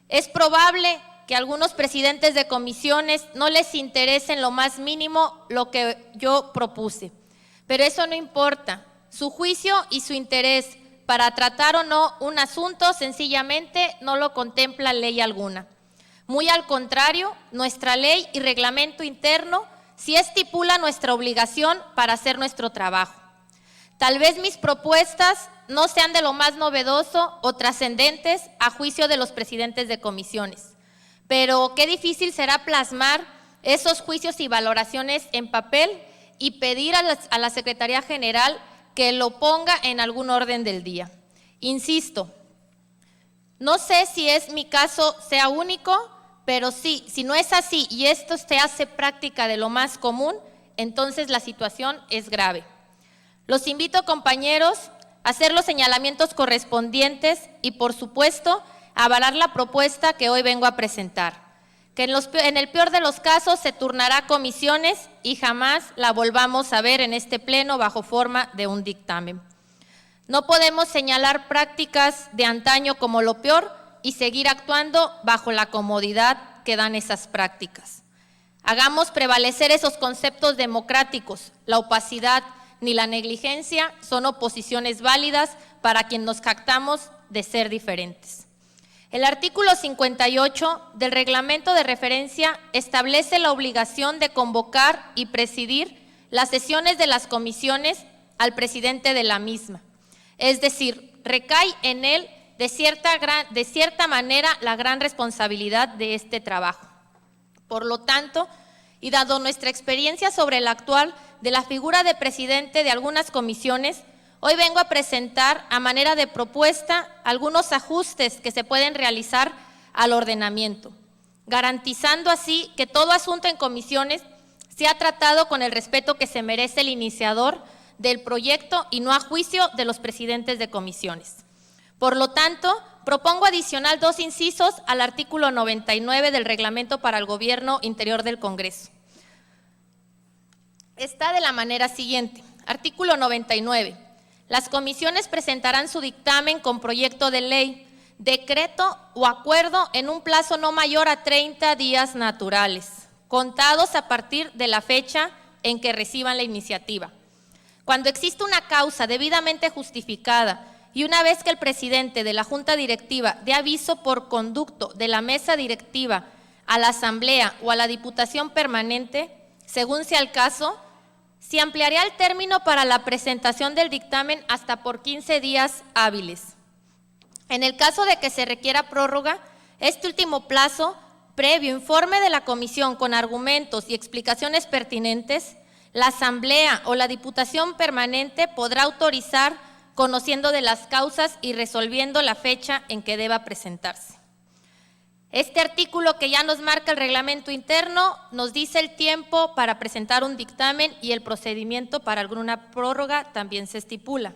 Es probable que a algunos presidentes de comisiones no les interese en lo más mínimo lo que yo propuse, pero eso no importa. Su juicio y su interés para tratar o no un asunto sencillamente no lo contempla ley alguna. Muy al contrario, nuestra ley y reglamento interno sí estipula nuestra obligación para hacer nuestro trabajo. Tal vez mis propuestas no sean de lo más novedoso o trascendentes a juicio de los presidentes de comisiones, pero qué difícil será plasmar esos juicios y valoraciones en papel y pedir a la Secretaría General que lo ponga en algún orden del día. Insisto, no sé si mi caso sea único, pero sí, si no es así y esto se hace práctica de lo más común, entonces la situación es grave. Los invito, compañeros, a hacer los señalamientos correspondientes y, por supuesto, a avalar la propuesta que hoy vengo a presentar, que en el peor de los casos se turnará a comisiones y jamás la volvamos a ver en este pleno bajo forma de un dictamen. No podemos señalar prácticas de antaño como lo peor y seguir actuando bajo la comodidad que dan esas prácticas. Hagamos prevalecer esos conceptos democráticos. La opacidad ni la negligencia son oposiciones válidas para quien nos jactamos de ser diferentes. El artículo 58 del reglamento de referencia establece la obligación de convocar y presidir las sesiones de las comisiones al presidente de la misma. Es decir, recae en él de cierta manera la gran responsabilidad de este trabajo. Por lo tanto, y dado nuestra experiencia sobre el actual de la figura de presidente de algunas comisiones, hoy vengo a presentar a manera de propuesta algunos ajustes que se pueden realizar al ordenamiento, garantizando así que todo asunto en comisiones sea tratado con el respeto que se merece el iniciador del proyecto y no a juicio de los presidentes de comisiones. Por lo tanto, propongo adicional 2 incisos al artículo 99 del Reglamento para el Gobierno Interior del Congreso. Está de la manera siguiente. Artículo 99. Las comisiones presentarán su dictamen con proyecto de ley, decreto o acuerdo en un plazo no mayor a 30 días naturales, contados a partir de la fecha en que reciban la iniciativa. Cuando existe una causa debidamente justificada y una vez que el presidente de la Junta Directiva dé aviso por conducto de la mesa directiva a la Asamblea o a la Diputación Permanente, según sea el caso, se ampliaría el término para la presentación del dictamen hasta por 15 días hábiles. En el caso de que se requiera prórroga, este último plazo, previo informe de la comisión con argumentos y explicaciones pertinentes, la Asamblea o la Diputación Permanente podrá autorizar conociendo de las causas y resolviendo la fecha en que deba presentarse. Este artículo que ya nos marca el reglamento interno nos dice el tiempo para presentar un dictamen y el procedimiento para alguna prórroga también se estipula.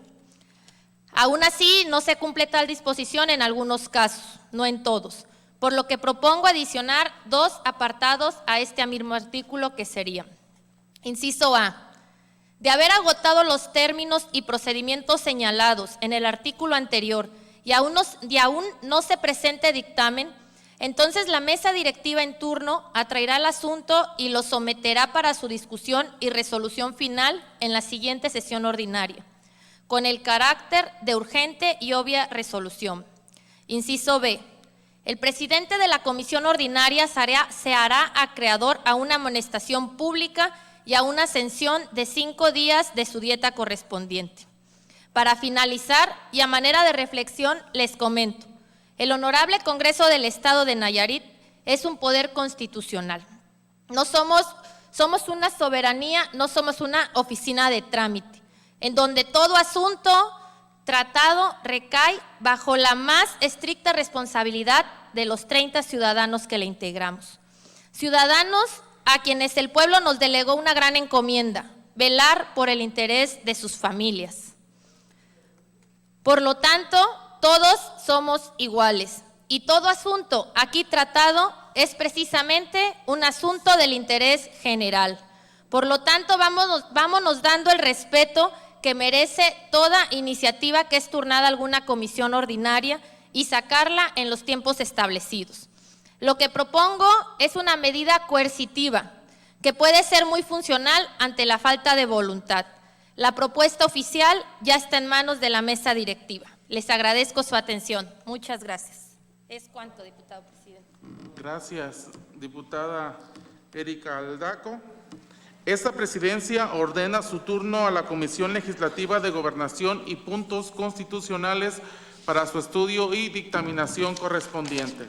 Aún así, no se cumple tal disposición en algunos casos, no en todos, por lo que propongo adicionar 2 apartados a este mismo artículo que serían: inciso A, de haber agotado los términos y procedimientos señalados en el artículo anterior y aún no se presente dictamen, entonces la mesa directiva en turno atraerá el asunto y lo someterá para su discusión y resolución final en la siguiente sesión ordinaria, con el carácter de urgente y obvia resolución. Inciso B, el presidente de la comisión ordinaria se hará acreedor a una amonestación pública y a una sanción de 5 días de su dieta correspondiente. Para finalizar y a manera de reflexión les comento, el Honorable Congreso del Estado de Nayarit es un poder constitucional. Somos una soberanía, no somos una oficina de trámite, en donde todo asunto tratado recae bajo la más estricta responsabilidad de los 30 ciudadanos que le integramos. Ciudadanos a quienes el pueblo nos delegó una gran encomienda, velar por el interés de sus familias. Por lo tanto, todos somos iguales y todo asunto aquí tratado es precisamente un asunto del interés general. Por lo tanto, vámonos dando el respeto que merece toda iniciativa que es turnada a alguna comisión ordinaria y sacarla en los tiempos establecidos. Lo que propongo es una medida coercitiva que puede ser muy funcional ante la falta de voluntad. La propuesta oficial ya está en manos de la mesa directiva. Les agradezco su atención. Muchas gracias. Es cuanto, diputado presidente. Gracias, diputada Erika Aldaco. Esta presidencia ordena su turno a la Comisión Legislativa de Gobernación y Puntos Constitucionales para su estudio y dictaminación correspondiente.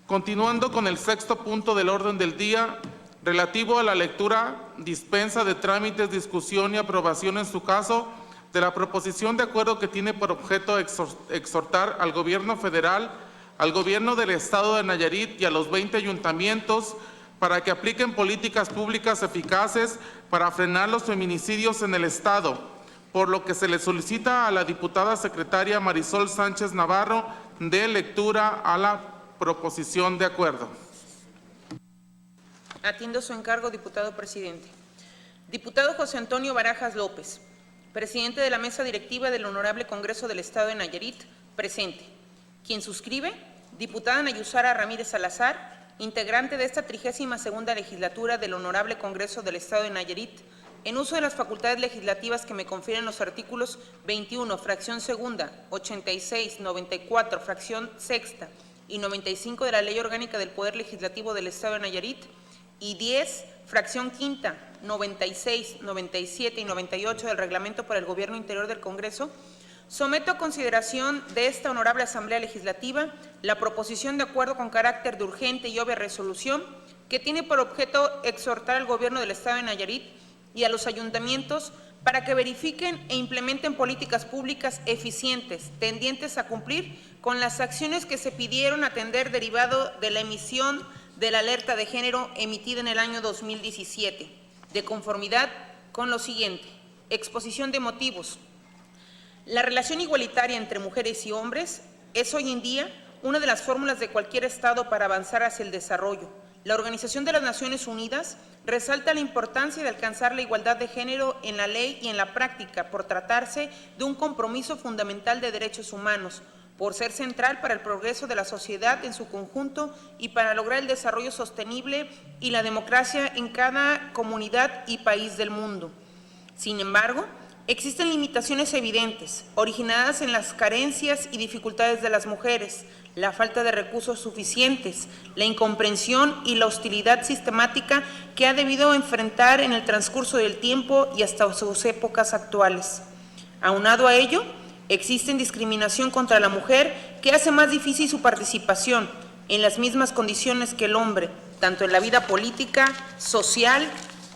Continuando con el 6º punto del orden del día, relativo a la lectura, dispensa de trámites, discusión y aprobación en su caso de la proposición de acuerdo que tiene por objeto exhortar al Gobierno federal, al Gobierno del Estado de Nayarit y a los 20 ayuntamientos para que apliquen políticas públicas eficaces para frenar los feminicidios en el Estado, por lo que se le solicita a la diputada secretaria Marisol Sánchez Navarro dé lectura a la proposición de acuerdo. Atiendo su encargo, diputado presidente. Diputado José Antonio Barajas López, presidente de la mesa directiva del Honorable Congreso del Estado de Nayarit, presente. Quien suscribe, diputada Nayusara Ramírez Salazar, integrante de esta 32ª legislatura del Honorable Congreso del Estado de Nayarit, en uso de las facultades legislativas que me confieren los artículos 21, fracción segunda, 86, 94, fracción sexta y 95 de la Ley Orgánica del Poder Legislativo del Estado de Nayarit, y 10, fracción quinta, 96, 97 y 98 del Reglamento para el Gobierno Interior del Congreso, someto a consideración de esta Honorable Asamblea Legislativa la proposición de acuerdo con carácter de urgente y obvia resolución que tiene por objeto exhortar al Gobierno del Estado de Nayarit y a los ayuntamientos para que verifiquen e implementen políticas públicas eficientes, tendientes a cumplir con las acciones que se pidieron atender derivado de la emisión de la alerta de género emitida en el año 2017, de conformidad con lo siguiente. Exposición de motivos. La relación igualitaria entre mujeres y hombres es hoy en día una de las fórmulas de cualquier Estado para avanzar hacia el desarrollo. La Organización de las Naciones Unidas resalta la importancia de alcanzar la igualdad de género en la ley y en la práctica por tratarse de un compromiso fundamental de derechos humanos, por ser central para el progreso de la sociedad en su conjunto y para lograr el desarrollo sostenible y la democracia en cada comunidad y país del mundo. Sin embargo, existen limitaciones evidentes, originadas en las carencias y dificultades de las mujeres, la falta de recursos suficientes, la incomprensión y la hostilidad sistemática que ha debido enfrentar en el transcurso del tiempo y hasta sus épocas actuales. Aunado a ello, existe discriminación contra la mujer que hace más difícil su participación en las mismas condiciones que el hombre, tanto en la vida política, social,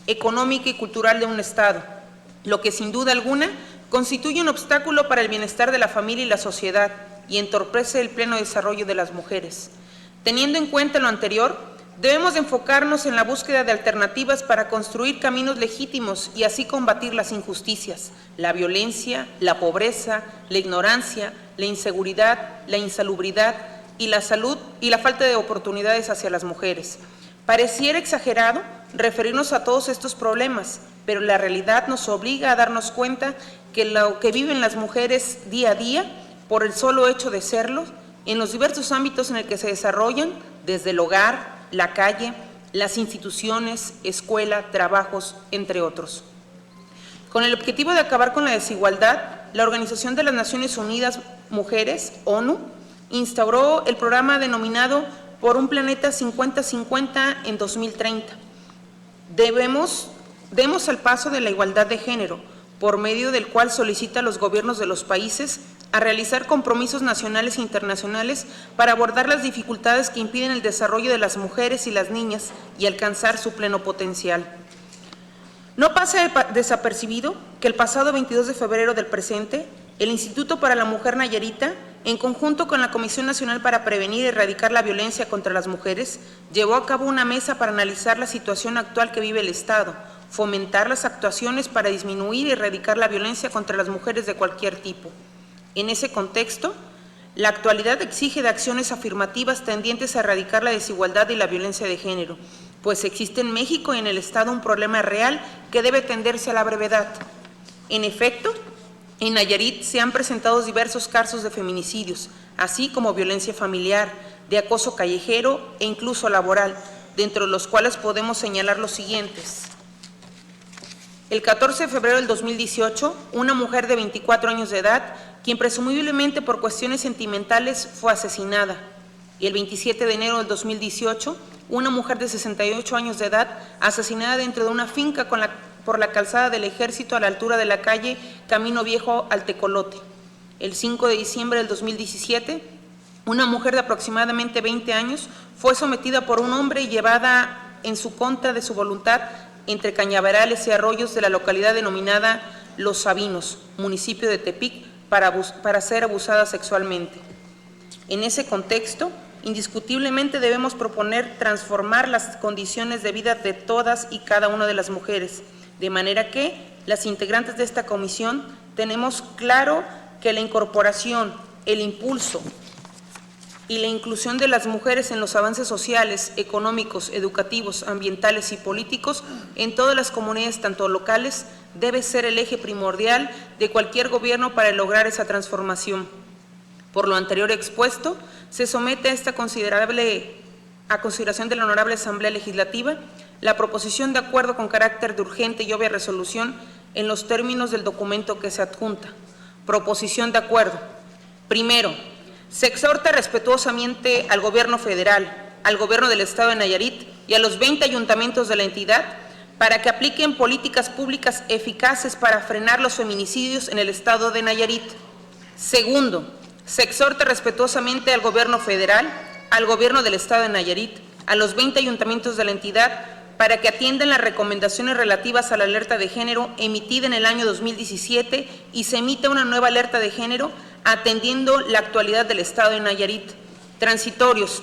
económica y cultural de un Estado, lo que sin duda alguna constituye un obstáculo para el bienestar de la familia y la sociedad y entorpece el pleno desarrollo de las mujeres. Teniendo en cuenta lo anterior, debemos de enfocarnos en la búsqueda de alternativas para construir caminos legítimos y así combatir las injusticias, la violencia, la pobreza, la ignorancia, la inseguridad, la insalubridad y la salud y la falta de oportunidades hacia las mujeres. Pareciera exagerado referirnos a todos estos problemas, pero la realidad nos obliga a darnos cuenta que lo que viven las mujeres día a día, por el solo hecho de serlo, en los diversos ámbitos en el que se desarrollan, desde el hogar, la calle, las instituciones, escuela, trabajos, entre otros. Con el objetivo de acabar con la desigualdad, la Organización de las Naciones Unidas Mujeres, ONU, instauró el programa denominado Por un Planeta 50-50 en 2030. Demos al paso de la igualdad de género, por medio del cual solicita a los gobiernos de los países a realizar compromisos nacionales e internacionales para abordar las dificultades que impiden el desarrollo de las mujeres y las niñas y alcanzar su pleno potencial. No pasa desapercibido que el pasado 22 de febrero del presente, el Instituto para la Mujer Nayarita, en conjunto con la Comisión Nacional para Prevenir y Erradicar la Violencia contra las Mujeres, llevó a cabo una mesa para analizar la situación actual que vive el Estado, fomentar las actuaciones para disminuir y erradicar la violencia contra las mujeres de cualquier tipo. En ese contexto, la actualidad exige de acciones afirmativas tendientes a erradicar la desigualdad y la violencia de género, pues existe en México y en el Estado un problema real que debe tenderse a la brevedad. En efecto, en Nayarit se han presentado diversos casos de feminicidios, así como violencia familiar, de acoso callejero e incluso laboral, dentro de los cuales podemos señalar los siguientes. El 14 de febrero del 2018, una mujer de 24 años de edad, quien presumiblemente por cuestiones sentimentales fue asesinada. Y el 27 de enero del 2018, una mujer de 68 años de edad, asesinada dentro de una finca por la calzada del Ejército a la altura de la calle Camino Viejo al Tecolote. El 5 de diciembre del 2017, una mujer de aproximadamente 20 años fue sometida por un hombre y llevada en su contra de su voluntad entre cañaverales y arroyos de la localidad denominada Los Sabinos, municipio de Tepic, para ser abusada sexualmente. En ese contexto, indiscutiblemente debemos proponer transformar las condiciones de vida de todas y cada una de las mujeres, de manera que las integrantes de esta comisión tenemos claro que la incorporación, el impulso y la inclusión de las mujeres en los avances sociales, económicos, educativos, ambientales y políticos en todas las comunidades, tanto locales, debe ser el eje primordial de cualquier gobierno para lograr esa transformación. Por lo anterior expuesto, se somete a esta consideración de la Honorable Asamblea Legislativa la proposición de acuerdo con carácter de urgente y obvia resolución en los términos del documento que se adjunta. Proposición de acuerdo. Primero, se exhorta respetuosamente al Gobierno federal, al Gobierno del Estado de Nayarit y a los 20 ayuntamientos de la entidad para que apliquen políticas públicas eficaces para frenar los feminicidios en el Estado de Nayarit. Segundo, se exhorta respetuosamente al Gobierno federal, al Gobierno del Estado de Nayarit, a los 20 ayuntamientos de la entidad para que atiendan las recomendaciones relativas a la alerta de género emitida en el año 2017 y se emita una nueva alerta de género atendiendo la actualidad del Estado de Nayarit. Transitorios.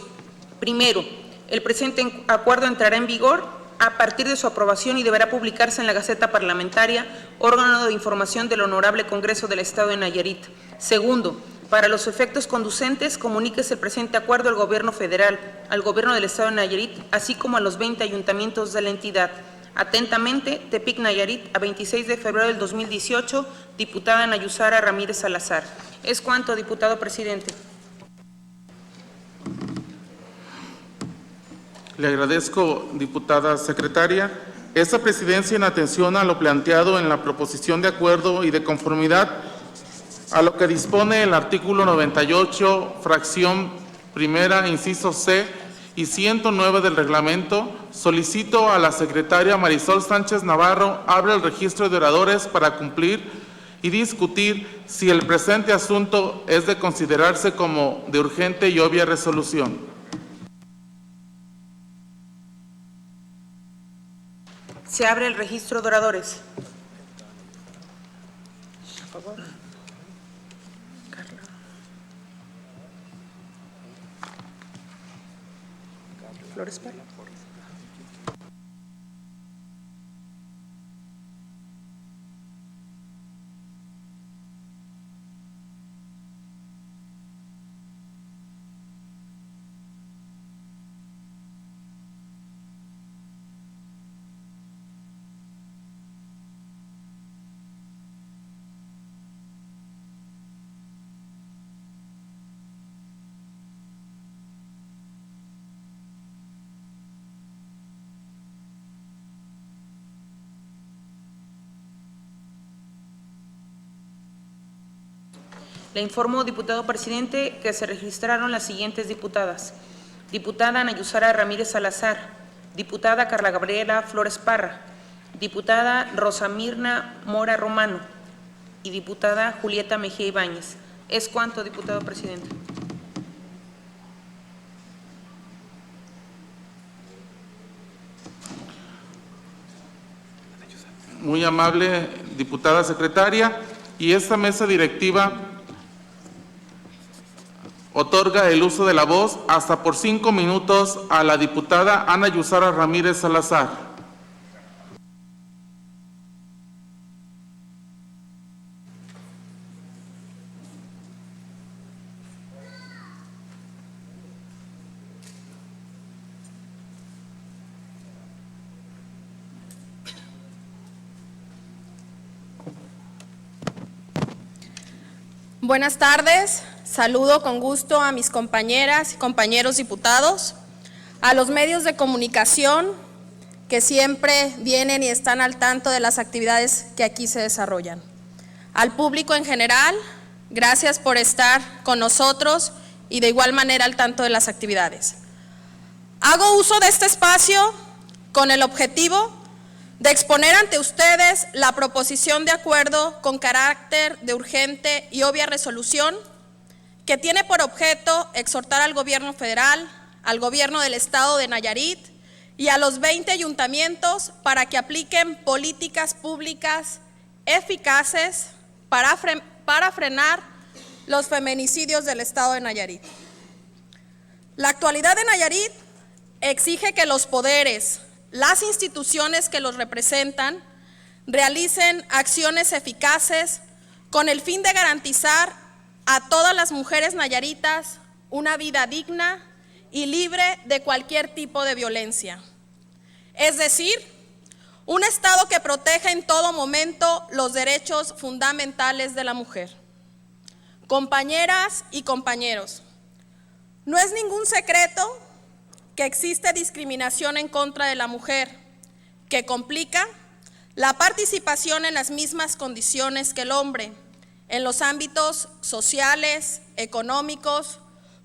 Primero, el presente acuerdo entrará en vigor a partir de su aprobación y deberá publicarse en la Gaceta Parlamentaria, órgano de información del Honorable Congreso del Estado de Nayarit. Segundo, para los efectos conducentes, comuníquese el presente acuerdo al Gobierno federal, al Gobierno del Estado de Nayarit, así como a los 20 ayuntamientos de la entidad. Atentamente, Tepic, Nayarit, a 26 de febrero del 2018, diputada Nayusara Ramírez Salazar. Es cuanto, diputado presidente. Le agradezco, diputada secretaria. Esta presidencia, en atención a lo planteado en la proposición de acuerdo y de conformidad a lo que dispone el artículo 98, fracción primera, inciso C y 109 del reglamento, solicito a la secretaria Marisol Sánchez Navarro abra el registro de oradores para cumplir y discutir si el presente asunto es de considerarse como de urgente y obvia resolución. Se abre el registro de oradores. favor. Carla. Flores Parra. Le informo, diputado presidente, que se registraron las siguientes diputadas: diputada Ana Yusara Ramírez Salazar, diputada Carla Gabriela Flores Parra, diputada Rosa Mirna Mora Romano y diputada Julieta Mejía Ibáñez. ¿Es cuánto, diputado presidente? Muy amable diputada secretaria, y esta mesa directiva otorga el uso de la voz hasta por 5 minutos a la diputada Ana Yusara Ramírez Salazar. Buenas tardes, saludo con gusto a mis compañeras y compañeros diputados, a los medios de comunicación que siempre vienen y están al tanto de las actividades que aquí se desarrollan. Al público en general, gracias por estar con nosotros y de igual manera al tanto de las actividades. Hago uso de este espacio con el objetivo de exponer ante ustedes la proposición de acuerdo con carácter de urgente y obvia resolución que tiene por objeto exhortar al Gobierno federal, al Gobierno del Estado de Nayarit y a los 20 ayuntamientos para que apliquen políticas públicas eficaces para frenar los feminicidios del Estado de Nayarit. La actualidad de Nayarit exige que los poderes, las instituciones que los representan realicen acciones eficaces con el fin de garantizar a todas las mujeres nayaritas una vida digna y libre de cualquier tipo de violencia. Es decir, un Estado que proteja en todo momento los derechos fundamentales de la mujer. Compañeras y compañeros, no es ningún secreto que existe discriminación en contra de la mujer, que complica la participación en las mismas condiciones que el hombre, en los ámbitos sociales, económicos,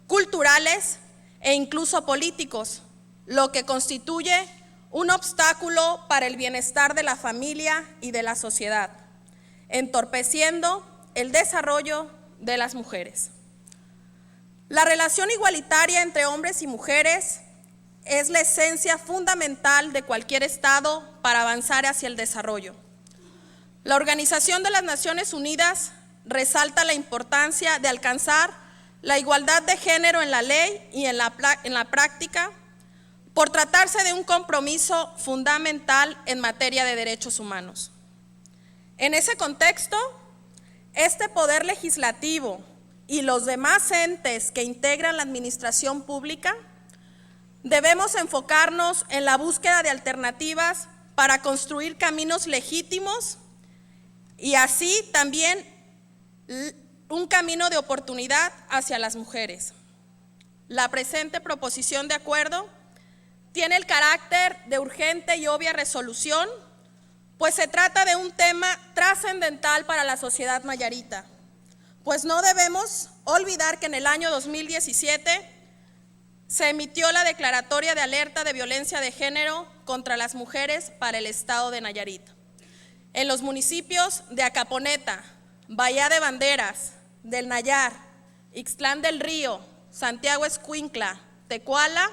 culturales e incluso políticos, lo que constituye un obstáculo para el bienestar de la familia y de la sociedad, entorpeciendo el desarrollo de las mujeres. La relación igualitaria entre hombres y mujeres es la esencia fundamental de cualquier Estado para avanzar hacia el desarrollo. La Organización de las Naciones Unidas resalta la importancia de alcanzar la igualdad de género en la ley y en la práctica por tratarse de un compromiso fundamental en materia de derechos humanos. En ese contexto, este poder legislativo y los demás entes que integran la administración pública debemos enfocarnos en la búsqueda de alternativas para construir caminos legítimos y así también un camino de oportunidad hacia las mujeres. La presente proposición de acuerdo tiene el carácter de urgente y obvia resolución, pues se trata de un tema trascendental para la sociedad nayarita, pues no debemos olvidar que en el año 2017 se emitió la declaratoria de alerta de violencia de género contra las mujeres para el Estado de Nayarit. En los municipios de Acaponeta, Bahía de Banderas, del Nayar, Ixtlán del Río, Santiago Escuintla, Tecuala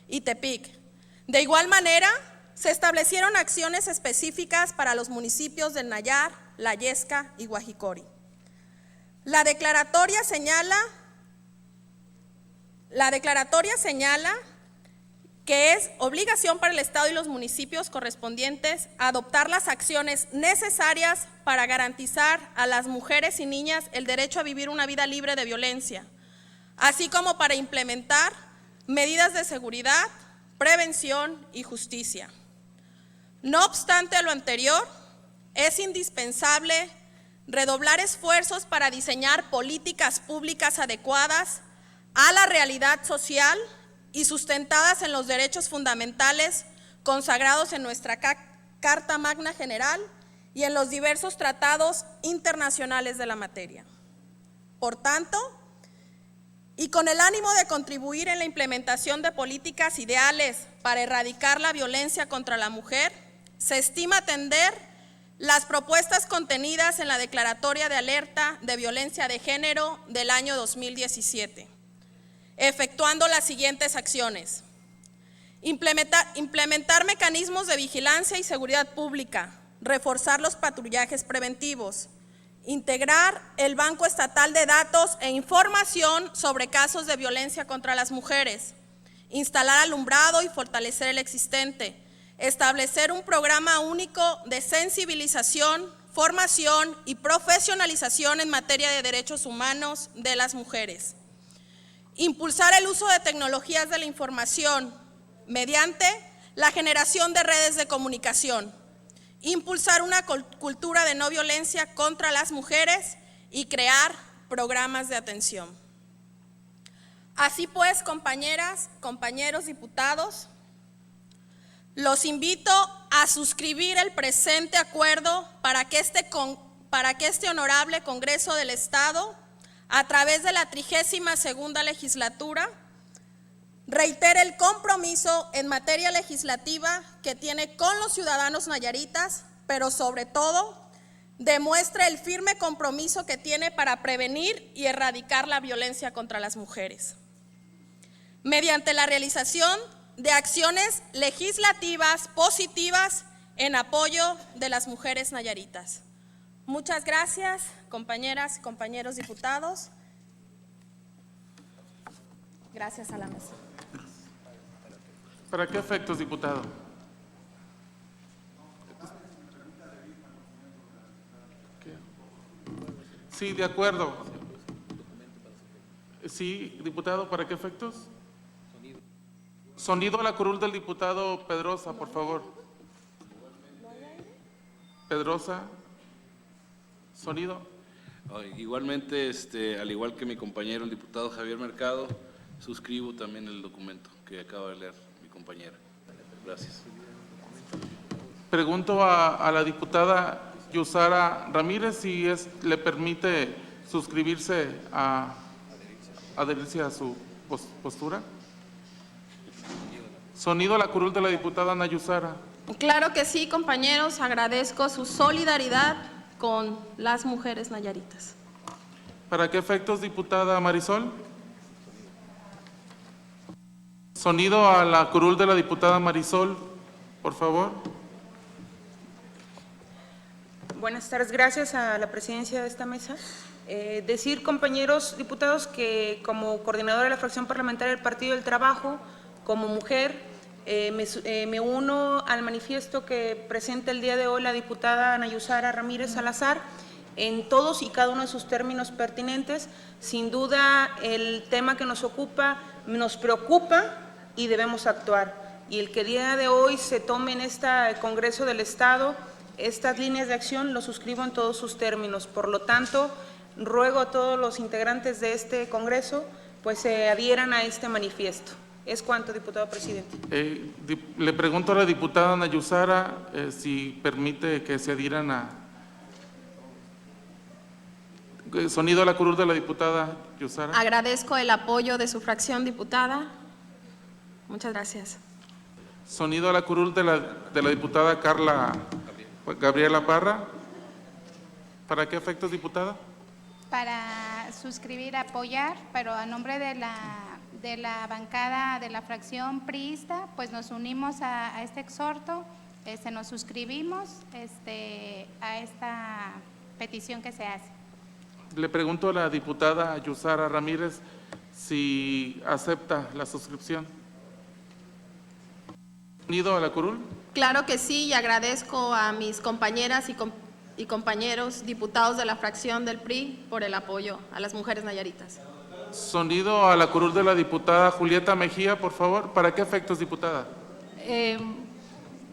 y Tepic. De igual manera, se establecieron acciones específicas para los municipios del Nayar, La Yesca y Guajicori. La declaratoria señala que es obligación para el Estado y los municipios correspondientes adoptar las acciones necesarias para garantizar a las mujeres y niñas el derecho a vivir una vida libre de violencia, así como para implementar medidas de seguridad, prevención y justicia. No obstante lo anterior, es indispensable redoblar esfuerzos para diseñar políticas públicas adecuadas a la realidad social y sustentadas en los derechos fundamentales consagrados en nuestra Carta Magna General y en los diversos tratados internacionales de la materia. Por tanto, y con el ánimo de contribuir en la implementación de políticas ideales para erradicar la violencia contra la mujer, se estima atender las propuestas contenidas en la Declaratoria de Alerta de Violencia de Género del año 2017, efectuando las siguientes acciones: implementar mecanismos de vigilancia y seguridad pública, reforzar los patrullajes preventivos, integrar el Banco Estatal de Datos e Información sobre casos de violencia contra las mujeres, instalar alumbrado y fortalecer el existente, establecer un programa único de sensibilización, formación y profesionalización en materia de derechos humanos de las mujeres, impulsar el uso de tecnologías de la información mediante la generación de redes de comunicación, impulsar una cultura de no violencia contra las mujeres y crear programas de atención. Así pues, compañeras, compañeros diputados, los invito a suscribir el presente acuerdo para que este honorable Congreso del Estado, a través de la 32ª legislatura, reitere el compromiso en materia legislativa que tiene con los ciudadanos nayaritas, pero sobre todo demuestre el firme compromiso que tiene para prevenir y erradicar la violencia contra las mujeres, mediante la realización de acciones legislativas positivas en apoyo de las mujeres nayaritas. Muchas gracias, compañeras y compañeros diputados. Gracias a la mesa. ¿Para qué efectos, diputado? Sí, de acuerdo. Sí, diputado, ¿para qué efectos? Sonido a la curul del diputado Pedrosa, por favor. Pedrosa. Sonido. Igualmente, al igual que mi compañero, el diputado Javier Mercado, suscribo también el documento que acaba de leer mi compañera. Gracias. Pregunto a la diputada Yusara Ramírez si le permite suscribirse adherirse a su postura. Sonido a la curul de la diputada Ana Yusara. Claro que sí, compañeros, agradezco su solidaridad con las mujeres nayaritas. ¿Para qué efectos, diputada Marisol? Sonido a la curul de la diputada Marisol, por favor. Buenas tardes, gracias a la presidencia de esta mesa. Decir, compañeros diputados, que como coordinadora de la fracción parlamentaria del Partido del Trabajo, como mujer, me uno al manifiesto que presenta el día de hoy la diputada Ana Yusara Ramírez Salazar en todos y cada uno de sus términos pertinentes. Sin duda, el tema que nos ocupa nos preocupa y debemos actuar. Y el que el día de hoy se tome en este Congreso del Estado estas líneas de acción, lo suscribo en todos sus términos. Por lo tanto, ruego a todos los integrantes de este Congreso pues se adhieran a este manifiesto. Es cuanto, diputado presidente. Le pregunto a la diputada Ana Yusara si permite que se adhieran a… Sonido a la curul de la diputada Yusara. Agradezco el apoyo de su fracción, diputada. Muchas gracias. Sonido a la curul de la diputada Gabriela Parra. ¿Para qué efectos, diputada? Para suscribir, apoyar, pero a nombre de la bancada de la fracción priista, pues nos unimos a este exhorto, nos suscribimos a esta petición que se hace. Le pregunto a la diputada Yusara Ramírez si acepta la suscripción. ¿Sonido a la curul? Claro que sí, y agradezco a mis compañeras y compañeros diputados de la fracción del PRI por el apoyo a las mujeres nayaritas. Sonido a la curul de la diputada Julieta Mejía, por favor. ¿Para qué efectos, diputada?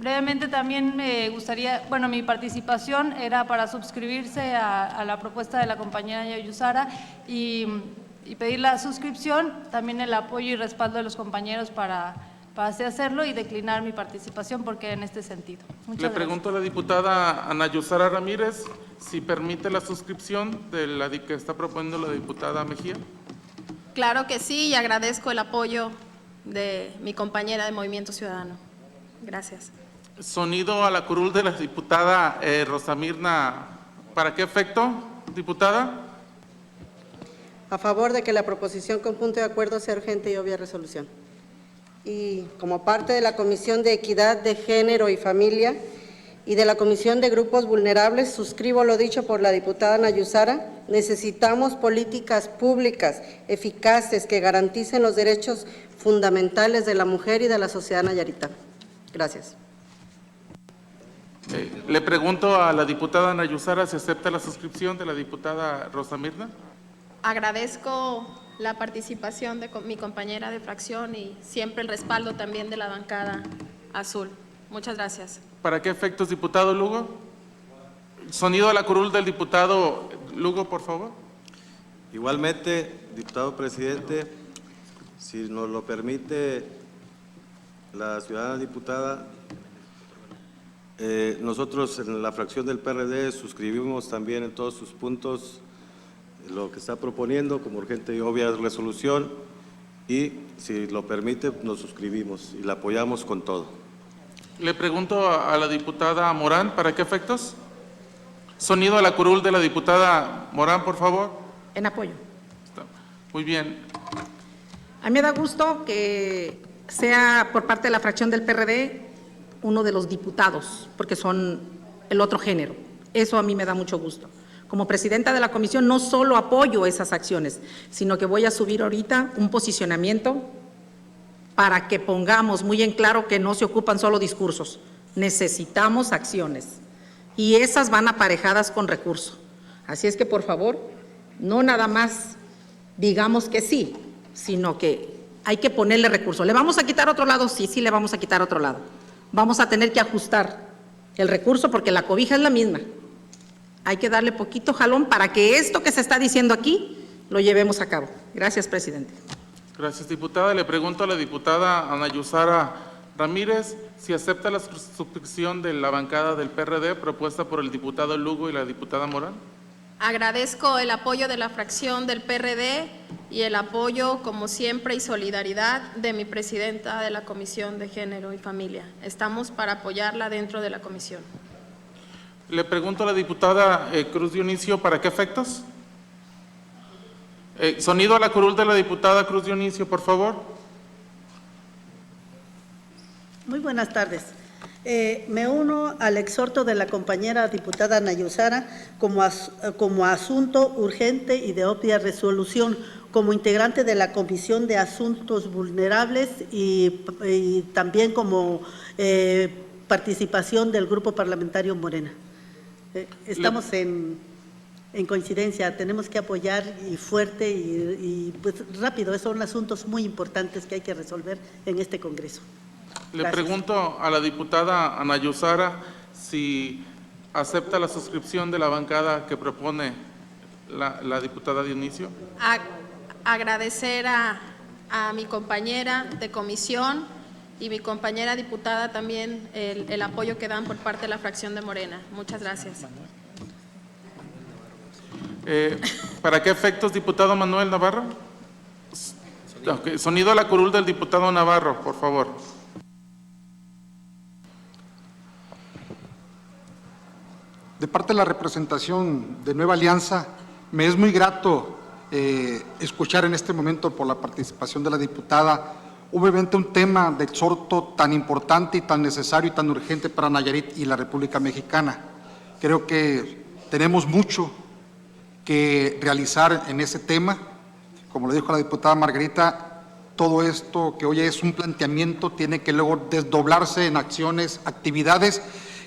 Brevemente también me gustaría, bueno, mi participación era para suscribirse a la propuesta de la compañera Yusara y pedir la suscripción, también el apoyo y respaldo de los compañeros para así hacerlo y declinar mi participación porque en este sentido. Muchas Le gracias. pregunto a la diputada Ana Yusara Ramírez si permite la suscripción de la que está proponiendo la diputada Mejía. Claro que sí, y agradezco el apoyo de mi compañera de Movimiento Ciudadano. Gracias. Sonido a la curul de la diputada Rosa Mirna. ¿Para qué efecto, diputada? A favor de que la proposición conjunta de acuerdo sea urgente y obvia resolución. Y como parte de la Comisión de Equidad de Género y Familia y de la Comisión de Grupos Vulnerables, suscribo lo dicho por la diputada Ana Yusara. Necesitamos políticas públicas eficaces que garanticen los derechos fundamentales de la mujer y de la sociedad nayarita. Gracias. Le pregunto a la diputada Ana Yusara si acepta la suscripción de la diputada Rosa Mirna. Agradezco la participación de mi compañera de fracción y siempre el respaldo también de la bancada azul. Muchas gracias. ¿Para qué efectos, diputado Lugo? Sonido a la curul del diputado Lugo, por favor. Igualmente, diputado presidente, si nos lo permite la ciudadana diputada, nosotros en la fracción del PRD suscribimos también en todos sus puntos lo que está proponiendo como urgente y obvia resolución y, si lo permite, nos suscribimos y la apoyamos con todo. Le pregunto a la diputada Morán, ¿para qué efectos? Sonido a la curul de la diputada Morán, por favor. En apoyo. Muy bien. A mí me da gusto que sea por parte de la fracción del PRD uno de los diputados, porque son el otro género. Eso a mí me da mucho gusto. Como presidenta de la comisión no solo apoyo esas acciones, sino que voy a subir ahorita un posicionamiento para que pongamos muy en claro que no se ocupan solo discursos, necesitamos acciones y esas van aparejadas con recursos. Así es que, por favor, no nada más digamos que sí, sino que hay que ponerle recursos. ¿Le vamos a quitar otro lado? Sí, sí le vamos a quitar otro lado. Vamos a tener que ajustar el recurso porque la cobija es la misma. Hay que darle poquito jalón para que esto que se está diciendo aquí lo llevemos a cabo. Gracias, presidente. Gracias, diputada. Le pregunto a la diputada Ana Yusara Ramírez si acepta la suscripción de la bancada del PRD propuesta por el diputado Lugo y la diputada Morán. Agradezco el apoyo de la fracción del PRD y el apoyo, como siempre, y solidaridad de mi presidenta de la Comisión de Género y Familia. Estamos para apoyarla dentro de la comisión. Le pregunto a la diputada Cruz Dionisio, ¿para qué efectos? Sonido a la curul de la diputada Cruz Dionisio, por favor. Muy buenas tardes. Me uno al exhorto de la compañera diputada Ana Yusara como asunto urgente y de obvia resolución, como integrante de la Comisión de Asuntos Vulnerables y también como participación del Grupo Parlamentario Morena. Estamos en coincidencia, tenemos que apoyar y fuerte y pues rápido, son asuntos muy importantes que hay que resolver en este Congreso. Le pregunto a la diputada Ana Yusara si acepta la suscripción de la bancada que propone la diputada Dionisio. Agradecer a mi compañera de comisión y mi compañera diputada también el apoyo que dan por parte de la fracción de Morena. Muchas gracias. ¿Para qué efectos, diputado Manuel Navarro? Okay. Sonido a la curul del diputado Navarro, por favor. De parte de la representación de Nueva Alianza, me es muy grato escuchar en este momento por la participación de la diputada, obviamente un tema de exhorto tan importante y tan necesario y tan urgente para Nayarit y la República Mexicana. Creo que tenemos mucho que realizar en ese tema. Como lo dijo la diputada Margarita, todo esto que hoy es un planteamiento tiene que luego desdoblarse en acciones, actividades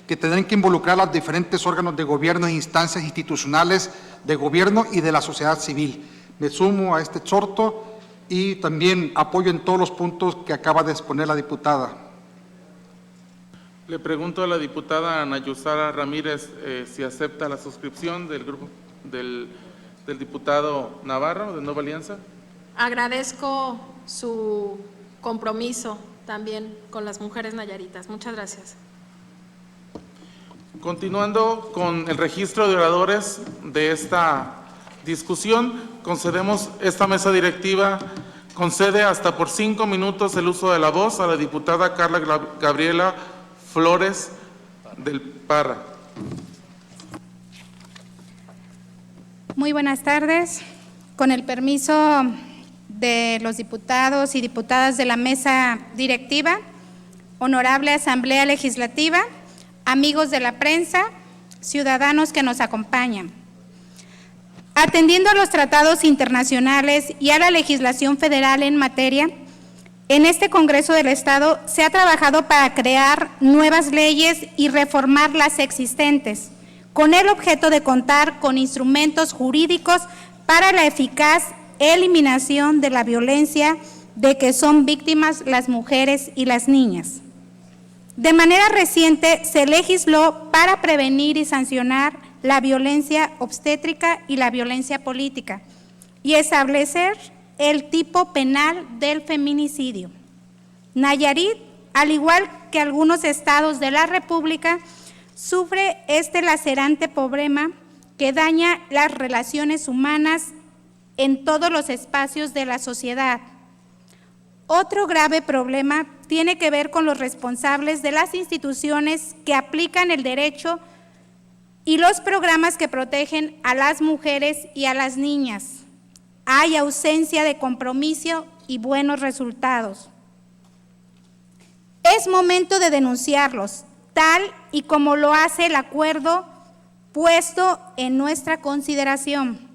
que tendrán que involucrar a los diferentes órganos de gobierno e instancias institucionales de gobierno y de la sociedad civil. Me sumo a este exhorto y también apoyo en todos los puntos que acaba de exponer la diputada. Le pregunto a la diputada Ana Yusara Ramírez si acepta la suscripción del grupo del diputado Navarro de Nueva Alianza. Agradezco su compromiso también con las mujeres nayaritas. Muchas gracias. Continuando con el registro de oradores de esta discusión, concedemos esta mesa directiva, concede hasta por 5 minutos el uso de la voz a la diputada Carla Gabriela Flores del Parra. Muy buenas tardes. Con el permiso de los diputados y diputadas de la mesa directiva, honorable Asamblea Legislativa, amigos de la prensa, ciudadanos que nos acompañan. Atendiendo a los tratados internacionales y a la legislación federal en materia, en este Congreso del Estado se ha trabajado para crear nuevas leyes y reformar las existentes, con el objeto de contar con instrumentos jurídicos para la eficaz eliminación de la violencia de que son víctimas las mujeres y las niñas. De manera reciente se legisló para prevenir y sancionar la violencia obstétrica y la violencia política y establecer el tipo penal del feminicidio. Nayarit, al igual que algunos estados de la República, sufre este lacerante problema que daña las relaciones humanas en todos los espacios de la sociedad. Otro grave problema tiene que ver con los responsables de las instituciones que aplican el derecho y los programas que protegen a las mujeres y a las niñas. Hay ausencia de compromiso y buenos resultados. Es momento de denunciarlos, tal y como lo hace el acuerdo puesto en nuestra consideración,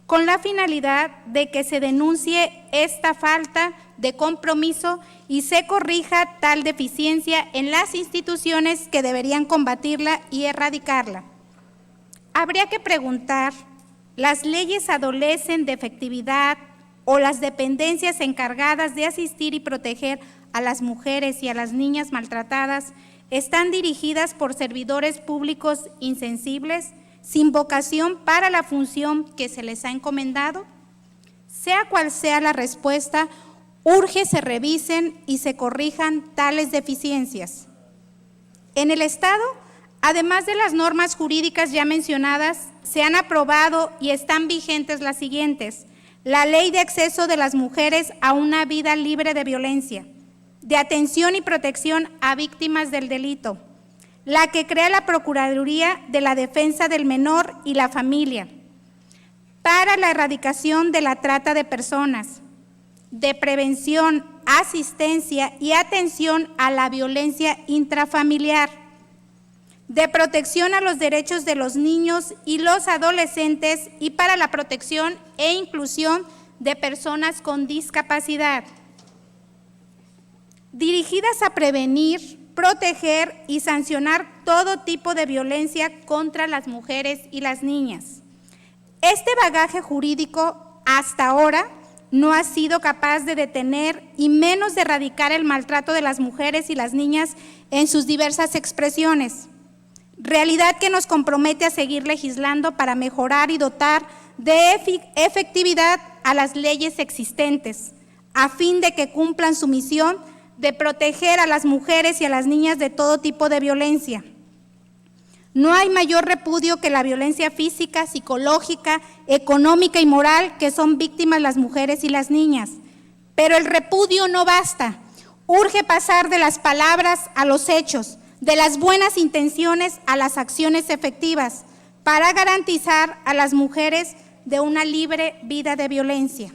con la finalidad de que se denuncie esta falta de compromiso y se corrija tal deficiencia en las instituciones que deberían combatirla y erradicarla. Habría que preguntar, ¿las leyes adolecen de efectividad o las dependencias encargadas de asistir y proteger a las mujeres y a las niñas maltratadas están dirigidas por servidores públicos insensibles, sin vocación para la función que se les ha encomendado? Sea cual sea la respuesta, urge se revisen y se corrijan tales deficiencias. En el Estado, además de las normas jurídicas ya mencionadas, se han aprobado y están vigentes las siguientes: la Ley de Acceso de las Mujeres a una Vida Libre de Violencia, de atención y protección a víctimas del delito, la que crea la Procuraduría de la Defensa del Menor y la Familia, para la erradicación de la trata de personas, de prevención, asistencia y atención a la violencia intrafamiliar, de protección a los derechos de los niños y los adolescentes y para la protección e inclusión de personas con discapacidad, dirigidas a prevenir, proteger y sancionar todo tipo de violencia contra las mujeres y las niñas. Este bagaje jurídico hasta ahora no ha sido capaz de detener y menos de erradicar el maltrato de las mujeres y las niñas en sus diversas expresiones, realidad que nos compromete a seguir legislando para mejorar y dotar de efectividad a las leyes existentes, a fin de que cumplan su misión de proteger a las mujeres y a las niñas de todo tipo de violencia. No hay mayor repudio que la violencia física, psicológica, económica y moral que son víctimas las mujeres y las niñas. Pero el repudio no basta. Urge pasar de las palabras a los hechos, de las buenas intenciones a las acciones efectivas, para garantizar a las mujeres de una libre vida de violencia.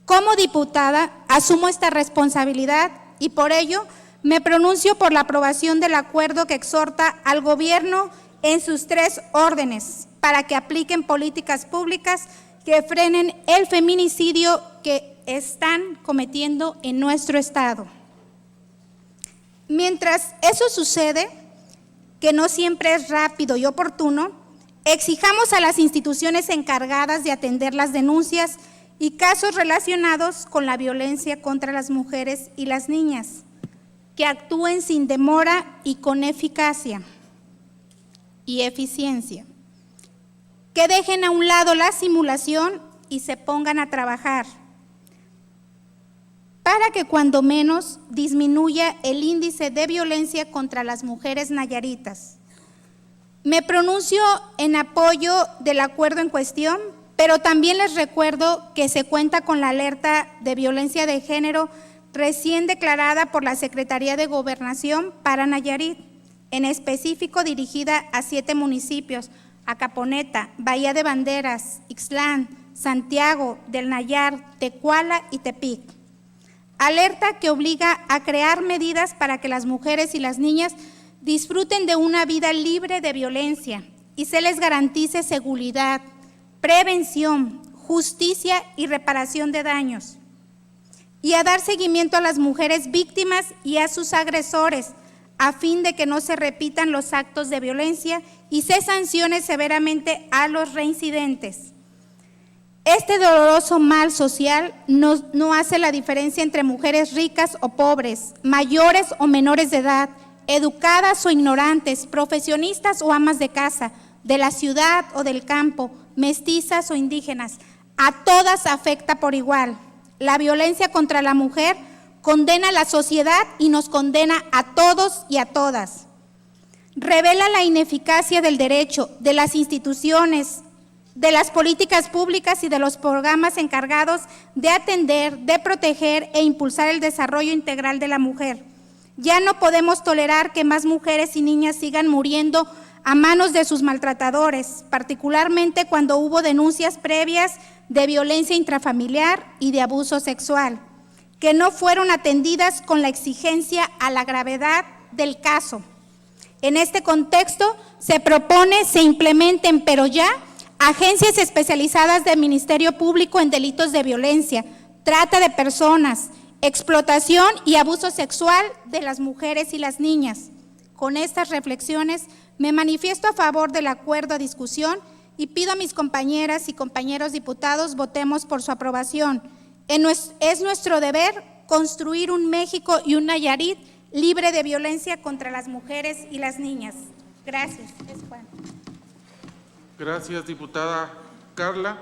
Como diputada, asumo esta responsabilidad y por ello me pronuncio por la aprobación del acuerdo que exhorta al Gobierno en sus 3 órdenes: para que apliquen políticas públicas que frenen el feminicidio que están cometiendo en nuestro estado. Mientras eso sucede, que no siempre es rápido y oportuno, exijamos a las instituciones encargadas de atender las denuncias y casos relacionados con la violencia contra las mujeres y las niñas, que actúen sin demora y con eficacia y eficiencia, que dejen a un lado la simulación y se pongan a trabajar para que cuando menos disminuya el índice de violencia contra las mujeres nayaritas. Me pronuncio en apoyo del acuerdo en cuestión, pero también les recuerdo que se cuenta con la alerta de violencia de género recién declarada por la Secretaría de Gobernación para Nayarit, en específico dirigida a 7 municipios: Acaponeta, Bahía de Banderas, Ixtlán, Santiago del Nayar, Tecuala y Tepic. Alerta que obliga a crear medidas para que las mujeres y las niñas disfruten de una vida libre de violencia y se les garantice seguridad, prevención, justicia y reparación de daños. Y a dar seguimiento a las mujeres víctimas y a sus agresores, a fin de que no se repitan los actos de violencia y se sancione severamente a los reincidentes. Este doloroso mal social no hace la diferencia entre mujeres ricas o pobres, mayores o menores de edad, educadas o ignorantes, profesionistas o amas de casa, de la ciudad o del campo, mestizas o indígenas. A todas afecta por igual. La violencia contra la mujer condena a la sociedad y nos condena a todos y a todas. Revela la ineficacia del derecho, de las instituciones, de las políticas públicas y de los programas encargados de atender, de proteger e impulsar el desarrollo integral de la mujer. Ya no podemos tolerar que más mujeres y niñas sigan muriendo a manos de sus maltratadores, particularmente cuando hubo denuncias previas de violencia intrafamiliar y de abuso sexual, que no fueron atendidas con la exigencia a la gravedad del caso. En este contexto, se propone se implementen, pero ya, agencias especializadas del Ministerio Público en delitos de violencia, trata de personas, explotación y abuso sexual de las mujeres y las niñas. Con estas reflexiones me manifiesto a favor del acuerdo a discusión y pido a mis compañeras y compañeros diputados votemos por su aprobación. Es nuestro deber construir un México y un Nayarit libre de violencia contra las mujeres y las niñas. Gracias. Gracias, diputada Carla.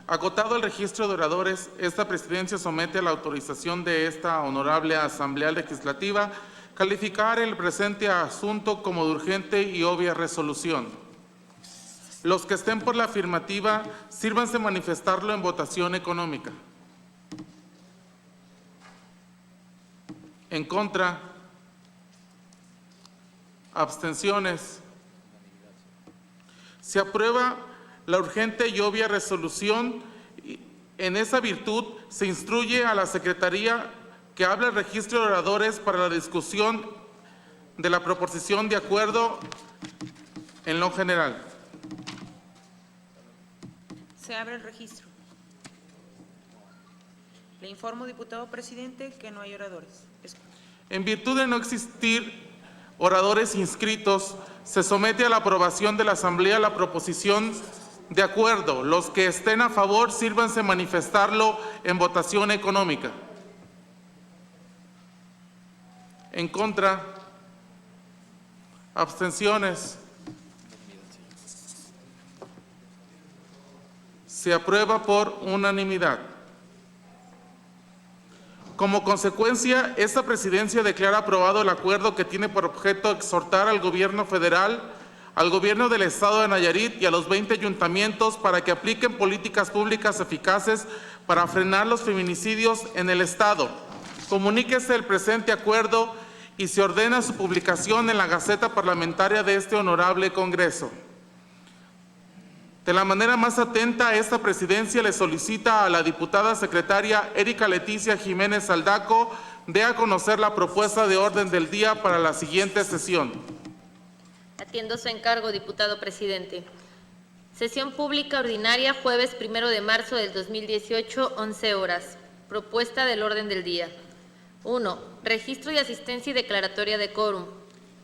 Agotado el registro de oradores, esta presidencia somete a la autorización de esta honorable Asamblea Legislativa calificar el presente asunto como de urgente y obvia resolución. Los que estén por la afirmativa, sírvanse manifestarlo en votación económica. En contra, abstenciones. Se aprueba la urgente y obvia resolución. En esa virtud se instruye a la Secretaría que hable el registro de oradores para la discusión de la proposición de acuerdo en lo general. Se abre el registro. Le informo, diputado presidente, que no hay oradores. En virtud de no existir oradores inscritos, se somete a la aprobación de la Asamblea la proposición de acuerdo. Los que estén a favor, sírvanse manifestarlo en votación económica. En contra, abstenciones. Se aprueba por unanimidad. Como consecuencia, esta presidencia declara aprobado el acuerdo que tiene por objeto exhortar al gobierno federal, al gobierno del estado de Nayarit y a los 20 ayuntamientos para que apliquen políticas públicas eficaces para frenar los feminicidios en el estado. Comuníquese el presente acuerdo y se ordena su publicación en la Gaceta Parlamentaria de este honorable Congreso. De la manera más atenta, esta presidencia le solicita a la diputada secretaria Erika Leticia Jiménez Aldaco dé a conocer la propuesta de orden del día para la siguiente sesión. Atiendo su encargo, diputado presidente. Sesión pública ordinaria, jueves 1 de marzo del 2018, 11 horas. Propuesta del orden del día. 1. Registro de asistencia y declaratoria de quórum.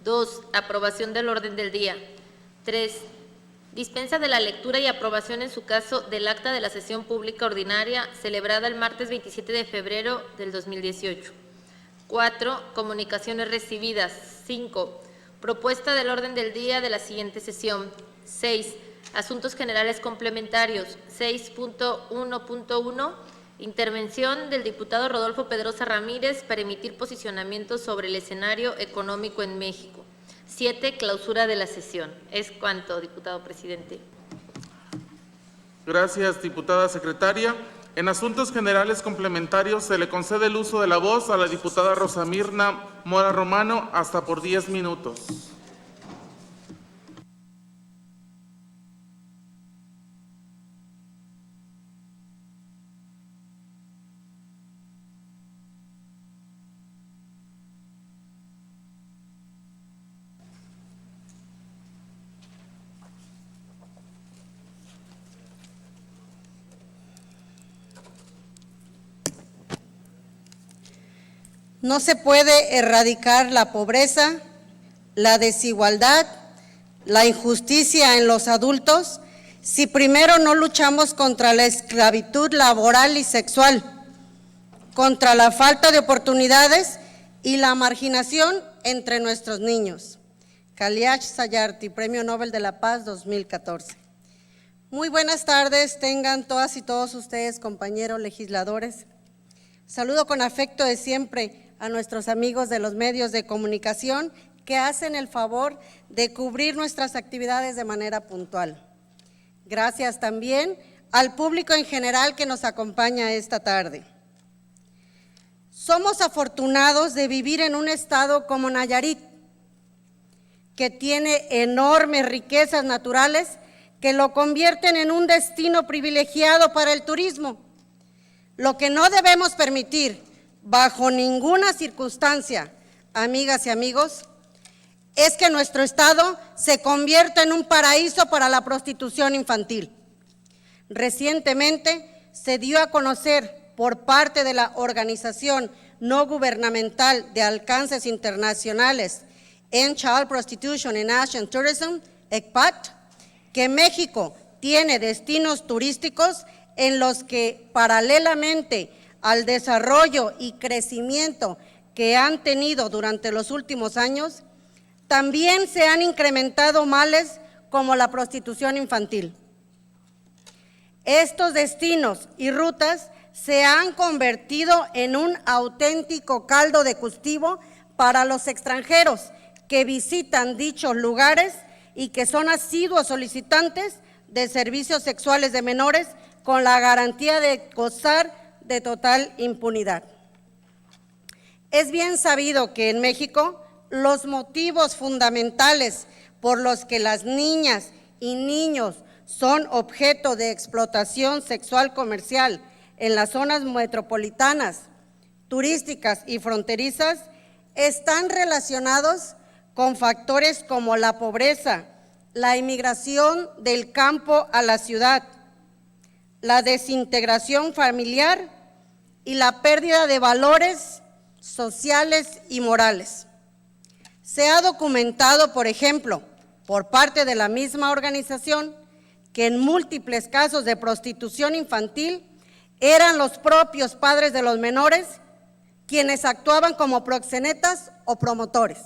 2. Aprobación del orden del día. 3. Dispensa de la lectura y aprobación en su caso del acta de la sesión pública ordinaria celebrada el martes 27 de febrero del 2018. 4. Comunicaciones recibidas. 5. Propuesta del orden del día de la siguiente sesión. 6. Asuntos generales complementarios. 6.1.1. Intervención del diputado Rodolfo Pedrosa Ramírez para emitir posicionamientos sobre el escenario económico en México. 7. Clausura de la sesión. Es cuanto, diputado presidente. Gracias, diputada secretaria. En asuntos generales complementarios se le concede el uso de la voz a la diputada Rosa Mirna Mora Romano hasta por 10 minutos. No se puede erradicar la pobreza, la desigualdad, la injusticia en los adultos si primero no luchamos contra la esclavitud laboral y sexual, contra la falta de oportunidades y la marginación entre nuestros niños. Kaliach Sayarty, Premio Nobel de la Paz 2014. Muy buenas tardes, tengan todas y todos ustedes, compañeros legisladores. Saludo con afecto de siempre a nuestros amigos de los medios de comunicación que hacen el favor de cubrir nuestras actividades de manera puntual. Gracias también al público en general que nos acompaña esta tarde. Somos afortunados de vivir en un estado como Nayarit, que tiene enormes riquezas naturales que lo convierten en un destino privilegiado para el turismo. Lo que no debemos permitir bajo ninguna circunstancia, amigas y amigos, es que nuestro estado se convierta en un paraíso para la prostitución infantil. Recientemente se dio a conocer por parte de la organización no gubernamental de alcances internacionales End Child Prostitution and Asian Tourism, ECPAT, que México tiene destinos turísticos en los que, paralelamente al desarrollo y crecimiento que han tenido durante los últimos años, también se han incrementado males como la prostitución infantil. Estos destinos y rutas se han convertido en un auténtico caldo de cultivo para los extranjeros que visitan dichos lugares y que son asiduos solicitantes de servicios sexuales de menores con la garantía de gozar de total impunidad. Es bien sabido que en México los motivos fundamentales por los que las niñas y niños son objeto de explotación sexual comercial en las zonas metropolitanas, turísticas y fronterizas están relacionados con factores como la pobreza, la inmigración del campo a la ciudad, la desintegración familiar y la pérdida de valores sociales y morales. Se ha documentado, por ejemplo, por parte de la misma organización, que en múltiples casos de prostitución infantil eran los propios padres de los menores quienes actuaban como proxenetas o promotores.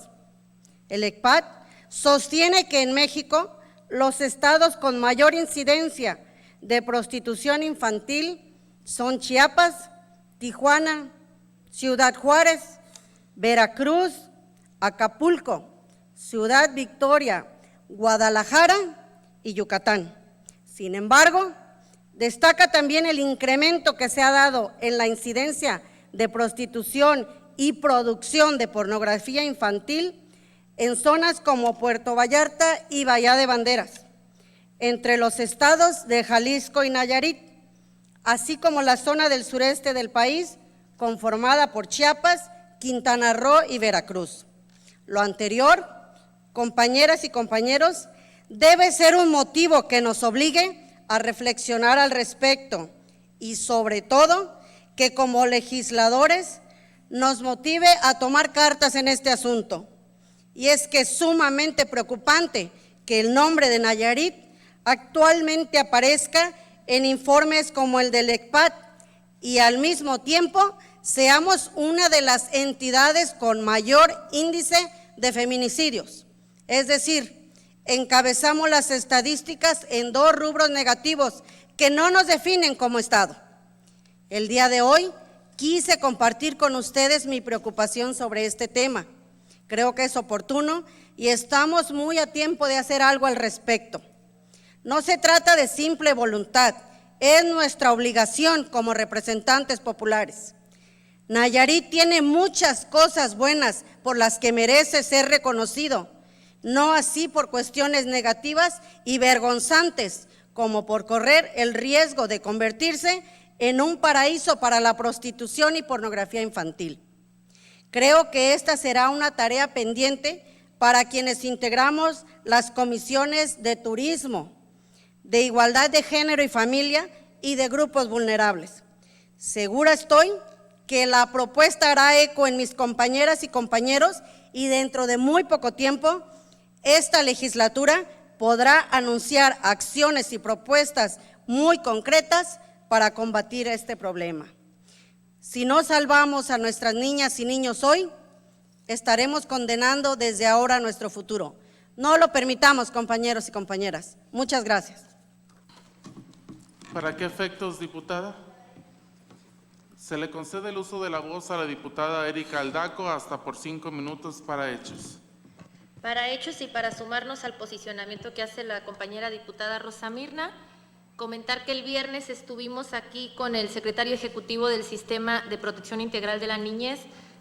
El ECPAT sostiene que en México los estados con mayor incidencia de prostitución infantil son Chiapas, Tijuana, Ciudad Juárez, Veracruz, Acapulco, Ciudad Victoria, Guadalajara y Yucatán. Sin embargo, destaca también el incremento que se ha dado en la incidencia de prostitución y producción de pornografía infantil en zonas como Puerto Vallarta y Bahía de Banderas, entre los estados de Jalisco y Nayarit, así como la zona del sureste del país, conformada por Chiapas, Quintana Roo y Veracruz. Lo anterior, compañeras y compañeros, debe ser un motivo que nos obligue a reflexionar al respecto y sobre todo que como legisladores nos motive a tomar cartas en este asunto. Y es que es sumamente preocupante que el nombre de Nayarit actualmente aparezca en informes como el del ECPAT y al mismo tiempo seamos una de las entidades con mayor índice de feminicidios. Es decir, encabezamos las estadísticas en 2 rubros negativos que no nos definen como Estado. El día de hoy quise compartir con ustedes mi preocupación sobre este tema. Creo que es oportuno y estamos muy a tiempo de hacer algo al respecto. No se trata de simple voluntad, es nuestra obligación como representantes populares. Nayarit tiene muchas cosas buenas por las que merece ser reconocido, no así por cuestiones negativas y vergonzantes, como por correr el riesgo de convertirse en un paraíso para la prostitución y pornografía infantil. Creo que esta será una tarea pendiente para quienes integramos las comisiones de turismo, de igualdad de género y familia y de grupos vulnerables. Segura estoy que la propuesta hará eco en mis compañeras y compañeros y dentro de muy poco tiempo esta legislatura podrá anunciar acciones y propuestas muy concretas para combatir este problema. Si no salvamos a nuestras niñas y niños hoy, estaremos condenando desde ahora nuestro futuro. No lo permitamos, compañeros y compañeras. Muchas gracias. ¿Para qué efectos, diputada? Se le concede el uso de la voz a la diputada Erika Aldaco hasta por 5 minutos para hechos. Para hechos y para sumarnos al posicionamiento que hace la compañera diputada Rosa Mirna, comentar que el viernes estuvimos aquí con el secretario ejecutivo del Sistema de Protección Integral de la Niñez,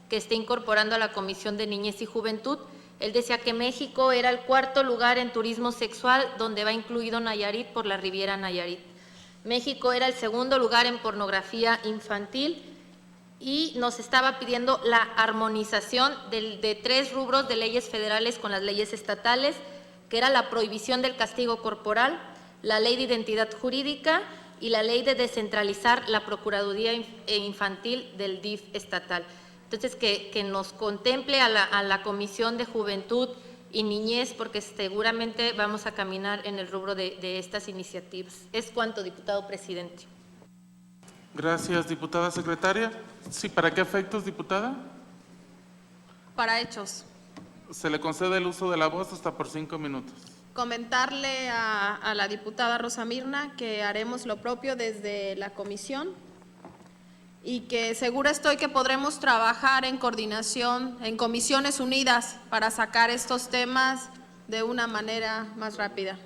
que está incorporando a la Comisión de Niñez y Juventud. Él decía que México era el 4º lugar en turismo sexual, donde va incluido Nayarit por la Riviera Nayarit. México era el 2º lugar en pornografía infantil y nos estaba pidiendo la armonización de 3 rubros de leyes federales con las leyes estatales, que era la prohibición del castigo corporal, la ley de identidad jurídica y la ley de descentralizar la Procuraduría Infantil del DIF estatal. Entonces, que nos contemple a la Comisión de Juventud y Niñez, porque seguramente vamos a caminar en el rubro de estas iniciativas. Es cuanto, diputado presidente. Gracias, diputada secretaria. Sí, ¿para qué efectos, diputada? Para hechos. Se le concede el uso de la voz hasta por 5 minutos. Comentarle a la diputada Rosa Mirna que haremos lo propio desde la comisión y que segura estoy que podremos trabajar en coordinación, en comisiones unidas para sacar estos temas de una manera más rápida.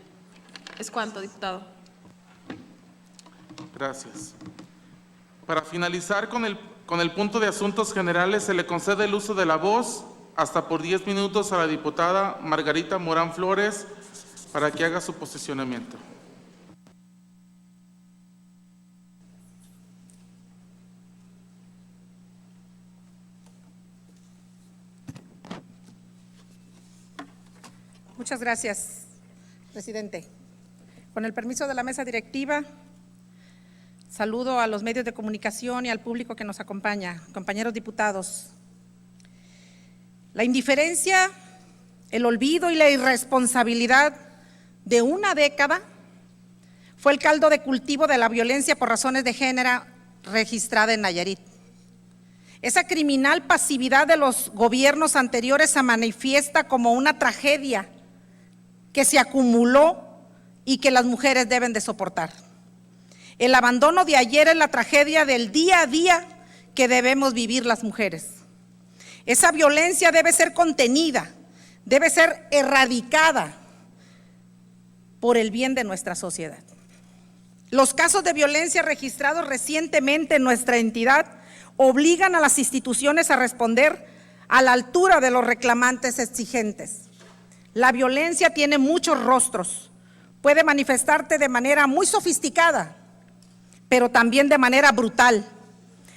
Es cuanto, diputado. Gracias. Para finalizar con el punto de asuntos generales, se le concede el uso de la voz hasta por 10 minutos a la diputada Margarita Morán Flores para que haga su posicionamiento. Muchas gracias, presidente. Con el permiso de la mesa directiva, saludo a los medios de comunicación y al público que nos acompaña, compañeros diputados. La indiferencia, el olvido y la irresponsabilidad de una década fue el caldo de cultivo de la violencia por razones de género registrada en Nayarit. Esa criminal pasividad de los gobiernos anteriores se manifiesta como una tragedia que se acumuló y que las mujeres deben de soportar. El abandono de ayer es la tragedia del día a día que debemos vivir las mujeres. Esa violencia debe ser contenida, debe ser erradicada por el bien de nuestra sociedad. Los casos de violencia registrados recientemente en nuestra entidad obligan a las instituciones a responder a la altura de los reclamantes exigentes. La violencia tiene muchos rostros, puede manifestarte de manera muy sofisticada, pero también de manera brutal.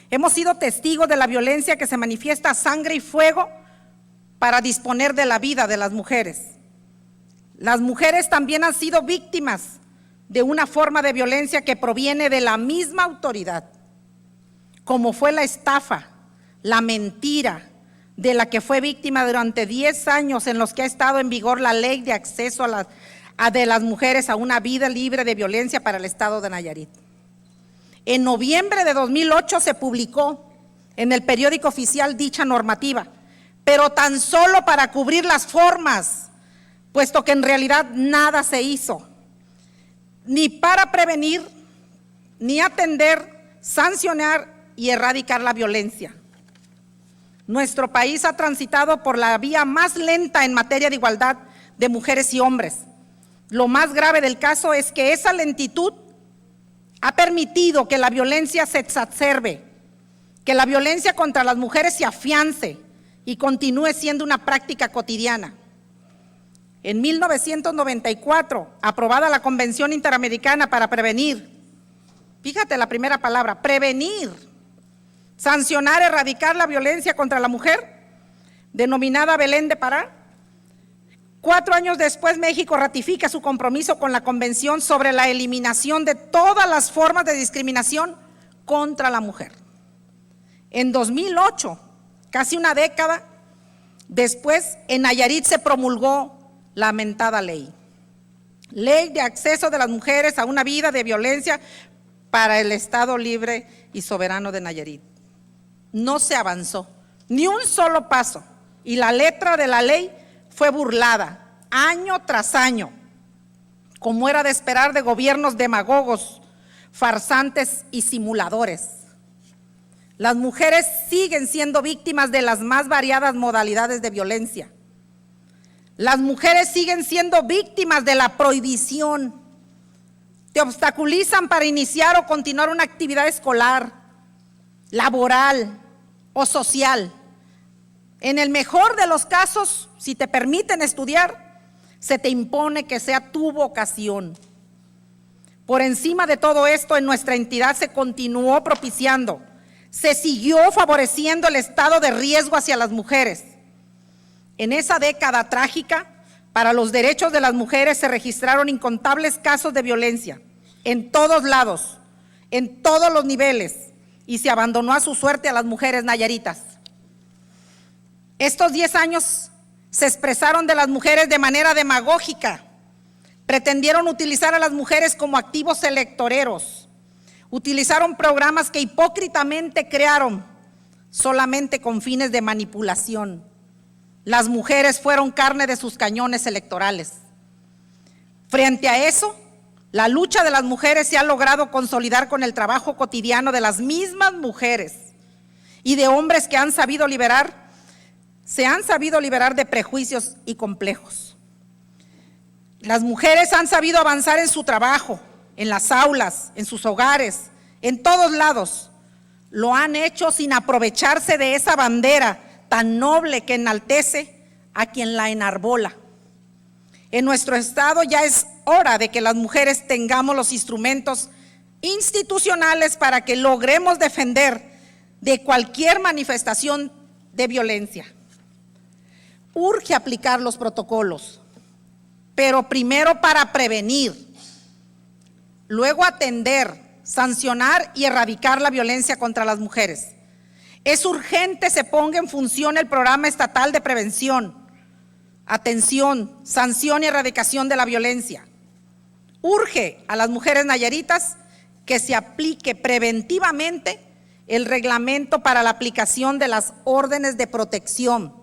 Hemos sido testigos de la violencia que se manifiesta a sangre y fuego para disponer de la vida de las mujeres. Las mujeres también han sido víctimas de una forma de violencia que proviene de la misma autoridad, como fue la estafa, la mentira, de la que fue víctima durante 10 años en los que ha estado en vigor la ley de acceso de las mujeres a una vida libre de violencia para el estado de Nayarit. En noviembre de 2008 se publicó en el periódico oficial dicha normativa, pero tan solo para cubrir las formas, puesto que en realidad nada se hizo, ni para prevenir, ni atender, sancionar y erradicar la violencia. Nuestro país ha transitado por la vía más lenta en materia de igualdad de mujeres y hombres. Lo más grave del caso es que esa lentitud ha permitido que la violencia se exacerbe, que la violencia contra las mujeres se afiance y continúe siendo una práctica cotidiana. En 1994, aprobada la Convención Interamericana para prevenir, fíjate la primera palabra, prevenir, sancionar, erradicar la violencia contra la mujer, denominada Belén de Pará. 4 años después, México ratifica su compromiso con la Convención sobre la eliminación de todas las formas de discriminación contra la mujer. En 2008, casi una década después, en Nayarit se promulgó la mentada ley. Ley de acceso de las mujeres a una vida de violencia para el Estado libre y soberano de Nayarit. No se avanzó, ni un solo paso, y la letra de la ley fue burlada año tras año, como era de esperar de gobiernos demagogos, farsantes y simuladores. Las mujeres siguen siendo víctimas de las más variadas modalidades de violencia. Las mujeres siguen siendo víctimas de la prohibición. Te obstaculizan para iniciar o continuar una actividad escolar, laboral o social. En el mejor de los casos, si te permiten estudiar, se te impone que sea tu vocación. Por encima de todo esto, en nuestra entidad se continuó propiciando, se siguió favoreciendo el estado de riesgo hacia las mujeres. En esa década trágica, para los derechos de las mujeres se registraron incontables casos de violencia, en todos lados, en todos los niveles, y se abandonó a su suerte a las mujeres nayaritas. Estos 10 años se expresaron de las mujeres de manera demagógica, pretendieron utilizar a las mujeres como activos electoreros, utilizaron programas que hipócritamente crearon solamente con fines de manipulación. Las mujeres fueron carne de sus cañones electorales. Frente a eso, la lucha de las mujeres se ha logrado consolidar con el trabajo cotidiano de las mismas mujeres y de hombres que se han sabido liberar de prejuicios y complejos. Las mujeres han sabido avanzar en su trabajo, en las aulas, en sus hogares, en todos lados. Lo han hecho sin aprovecharse de esa bandera tan noble que enaltece a quien la enarbola. En nuestro estado ya es hora de que las mujeres tengamos los instrumentos institucionales para que logremos defender de cualquier manifestación de violencia. Urge aplicar los protocolos, pero primero para prevenir, luego atender, sancionar y erradicar la violencia contra las mujeres. Es urgente se ponga en función el programa estatal de prevención, atención, sanción y erradicación de la violencia. Urge a las mujeres nayaritas que se aplique preventivamente el reglamento para la aplicación de las órdenes de protección.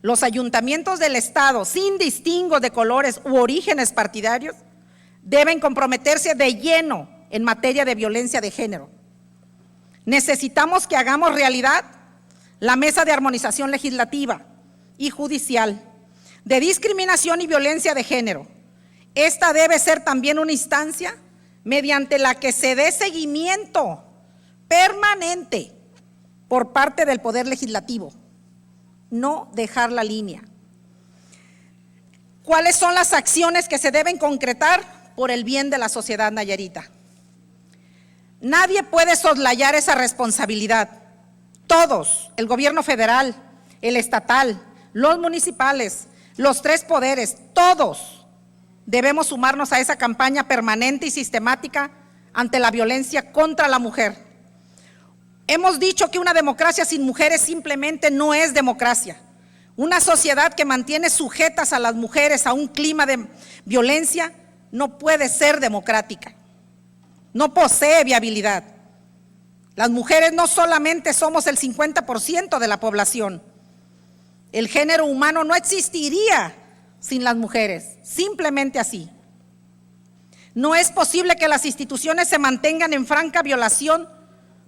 Los ayuntamientos del estado, sin distingo de colores u orígenes partidarios, deben comprometerse de lleno en materia de violencia de género. Necesitamos que hagamos realidad la mesa de armonización legislativa y judicial de discriminación y violencia de género. Esta debe ser también una instancia mediante la que se dé seguimiento permanente por parte del Poder Legislativo, no dejar la línea. ¿Cuáles son las acciones que se deben concretar por el bien de la sociedad nayarita? Nadie puede soslayar esa responsabilidad. Todos, el gobierno federal, el estatal, los municipales, Los tres poderes, todos, debemos sumarnos a esa campaña permanente y sistemática ante la violencia contra la mujer. Hemos dicho que una democracia sin mujeres simplemente no es democracia. Una sociedad que mantiene sujetas a las mujeres a un clima de violencia no puede ser democrática. No posee viabilidad. Las mujeres no solamente somos el 50% de la población. El género humano no existiría sin las mujeres, simplemente así. No es posible que las instituciones se mantengan en franca violación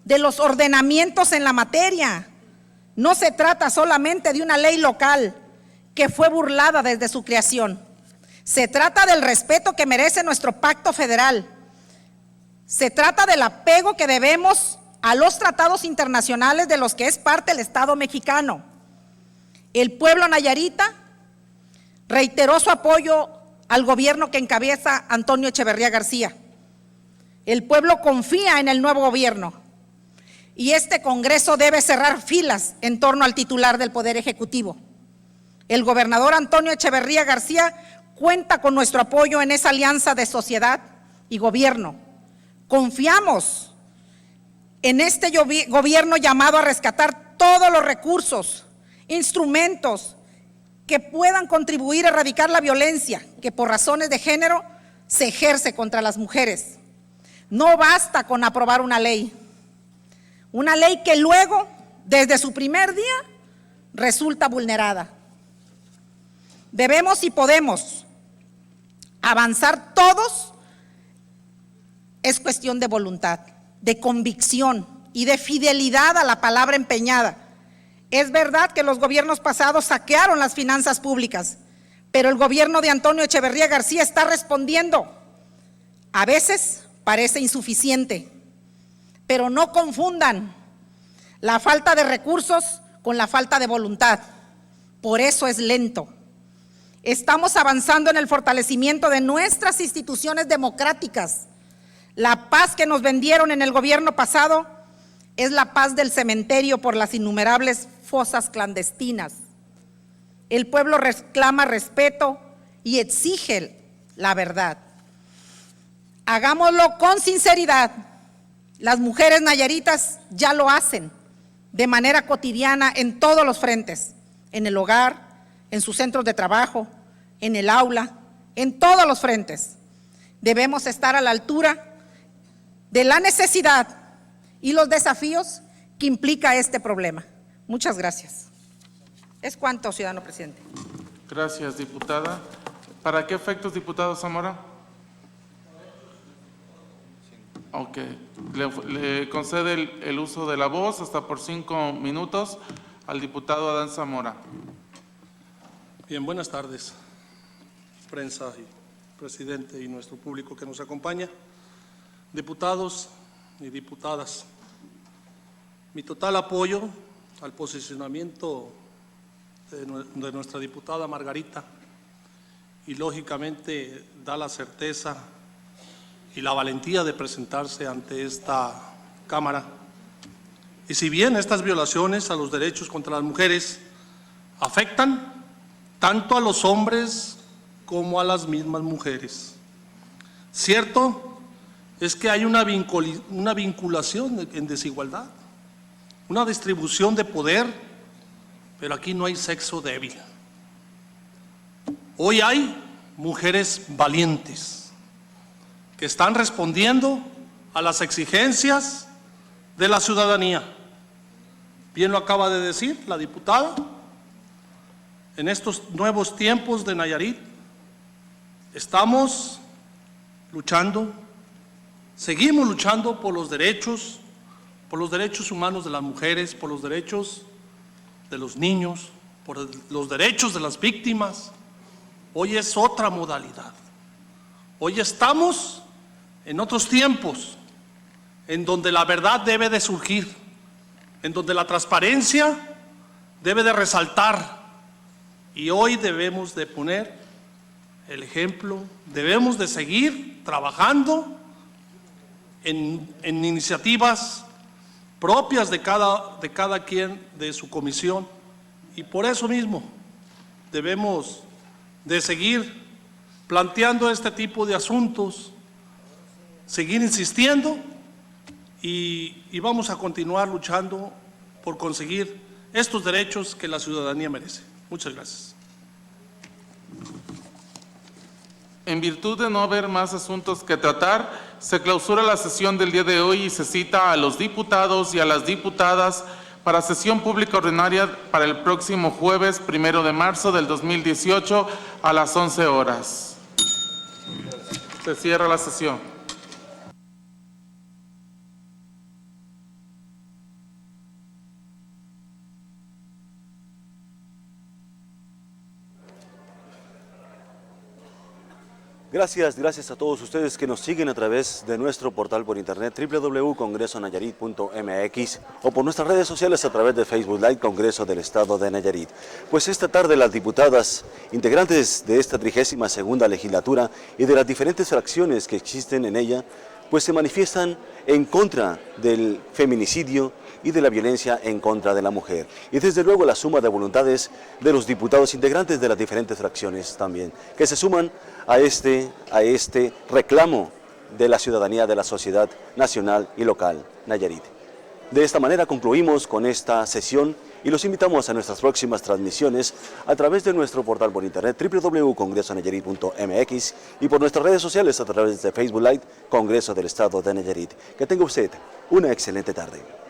de los ordenamientos en la materia. No se trata solamente de una ley local que fue burlada desde su creación. Se trata del respeto que merece nuestro pacto federal. Se trata del apego que debemos a los tratados internacionales de los que es parte el Estado mexicano. El pueblo nayarita reiteró su apoyo al gobierno que encabeza Antonio Echeverría García. El pueblo confía en el nuevo gobierno y este Congreso debe cerrar filas en torno al titular del Poder Ejecutivo. El gobernador Antonio Echeverría García cuenta con nuestro apoyo en esa alianza de sociedad y gobierno. Confiamos en este gobierno llamado a rescatar todos los recursos, instrumentos que puedan contribuir a erradicar la violencia que por razones de género se ejerce contra las mujeres. No basta con aprobar una ley que luego, desde su primer día, resulta vulnerada. Debemos y podemos avanzar todos, es cuestión de voluntad, de convicción y de fidelidad a la palabra empeñada. Es verdad que los gobiernos pasados saquearon las finanzas públicas, pero el gobierno de Antonio Echeverría García está respondiendo. A veces parece insuficiente, pero no confundan la falta de recursos con la falta de voluntad. Por eso es lento. Estamos avanzando en el fortalecimiento de nuestras instituciones democráticas. La paz que nos vendieron en el gobierno pasado es la paz del cementerio por las innumerables fosas clandestinas. El pueblo reclama respeto y exige la verdad. Hagámoslo con sinceridad. Las mujeres nayaritas ya lo hacen de manera cotidiana en todos los frentes, en el hogar, en sus centros de trabajo, en el aula, en todos los frentes. Debemos estar a la altura de la necesidad y los desafíos que implica este problema. Muchas gracias. Es cuanto, ciudadano presidente. Gracias, diputada. ¿Para qué efectos, diputado Zamora? Ok. Le concede el uso de la voz hasta por 5 minutos al diputado Adán Zamora. Bien, buenas tardes, prensa y presidente y nuestro público que nos acompaña. Diputados y diputadas, mi total apoyo al posicionamiento de nuestra diputada Margarita y lógicamente da la certeza y la valentía de presentarse ante esta Cámara. Y si bien estas violaciones a los derechos contra las mujeres afectan tanto a los hombres como a las mismas mujeres, cierto es que hay una vinculación en desigualdad, una distribución de poder, pero aquí no hay sexo débil. Hoy hay mujeres valientes que están respondiendo a las exigencias de la ciudadanía. Bien lo acaba de decir la diputada, en estos nuevos tiempos de Nayarit estamos luchando, seguimos luchando por los derechos humanos de las mujeres, por los derechos de los niños, por los derechos de las víctimas. Hoy es otra modalidad. Hoy estamos en otros tiempos, en donde la verdad debe de surgir, en donde la transparencia debe de resaltar. Y hoy debemos de poner el ejemplo, debemos de seguir trabajando en iniciativas propias de cada quien de su comisión, y por eso mismo debemos de seguir planteando este tipo de asuntos, seguir insistiendo y vamos a continuar luchando por conseguir estos derechos que la ciudadanía merece. Muchas gracias. En virtud de no haber más asuntos que tratar, se clausura la sesión del día de hoy y se cita a los diputados y a las diputadas para sesión pública ordinaria para el próximo jueves 1 de marzo del 2018 a las 11 horas. Se cierra la sesión. Gracias a todos ustedes que nos siguen a través de nuestro portal por internet www.congresonayarit.mx o por nuestras redes sociales a través de Facebook Live Congreso del Estado de Nayarit. Pues esta tarde las diputadas integrantes de esta 32ª legislatura y de las diferentes fracciones que existen en ella, pues se manifiestan en contra del feminicidio y de la violencia en contra de la mujer. Y desde luego la suma de voluntades de los diputados integrantes de las diferentes fracciones también, que se suman a este reclamo de la ciudadanía de la sociedad nacional y local Nayarit. De esta manera concluimos con esta sesión y los invitamos a nuestras próximas transmisiones a través de nuestro portal por internet www.congresonayarit.mx y por nuestras redes sociales a través de Facebook Live Congreso del Estado de Nayarit. Que tenga usted una excelente tarde.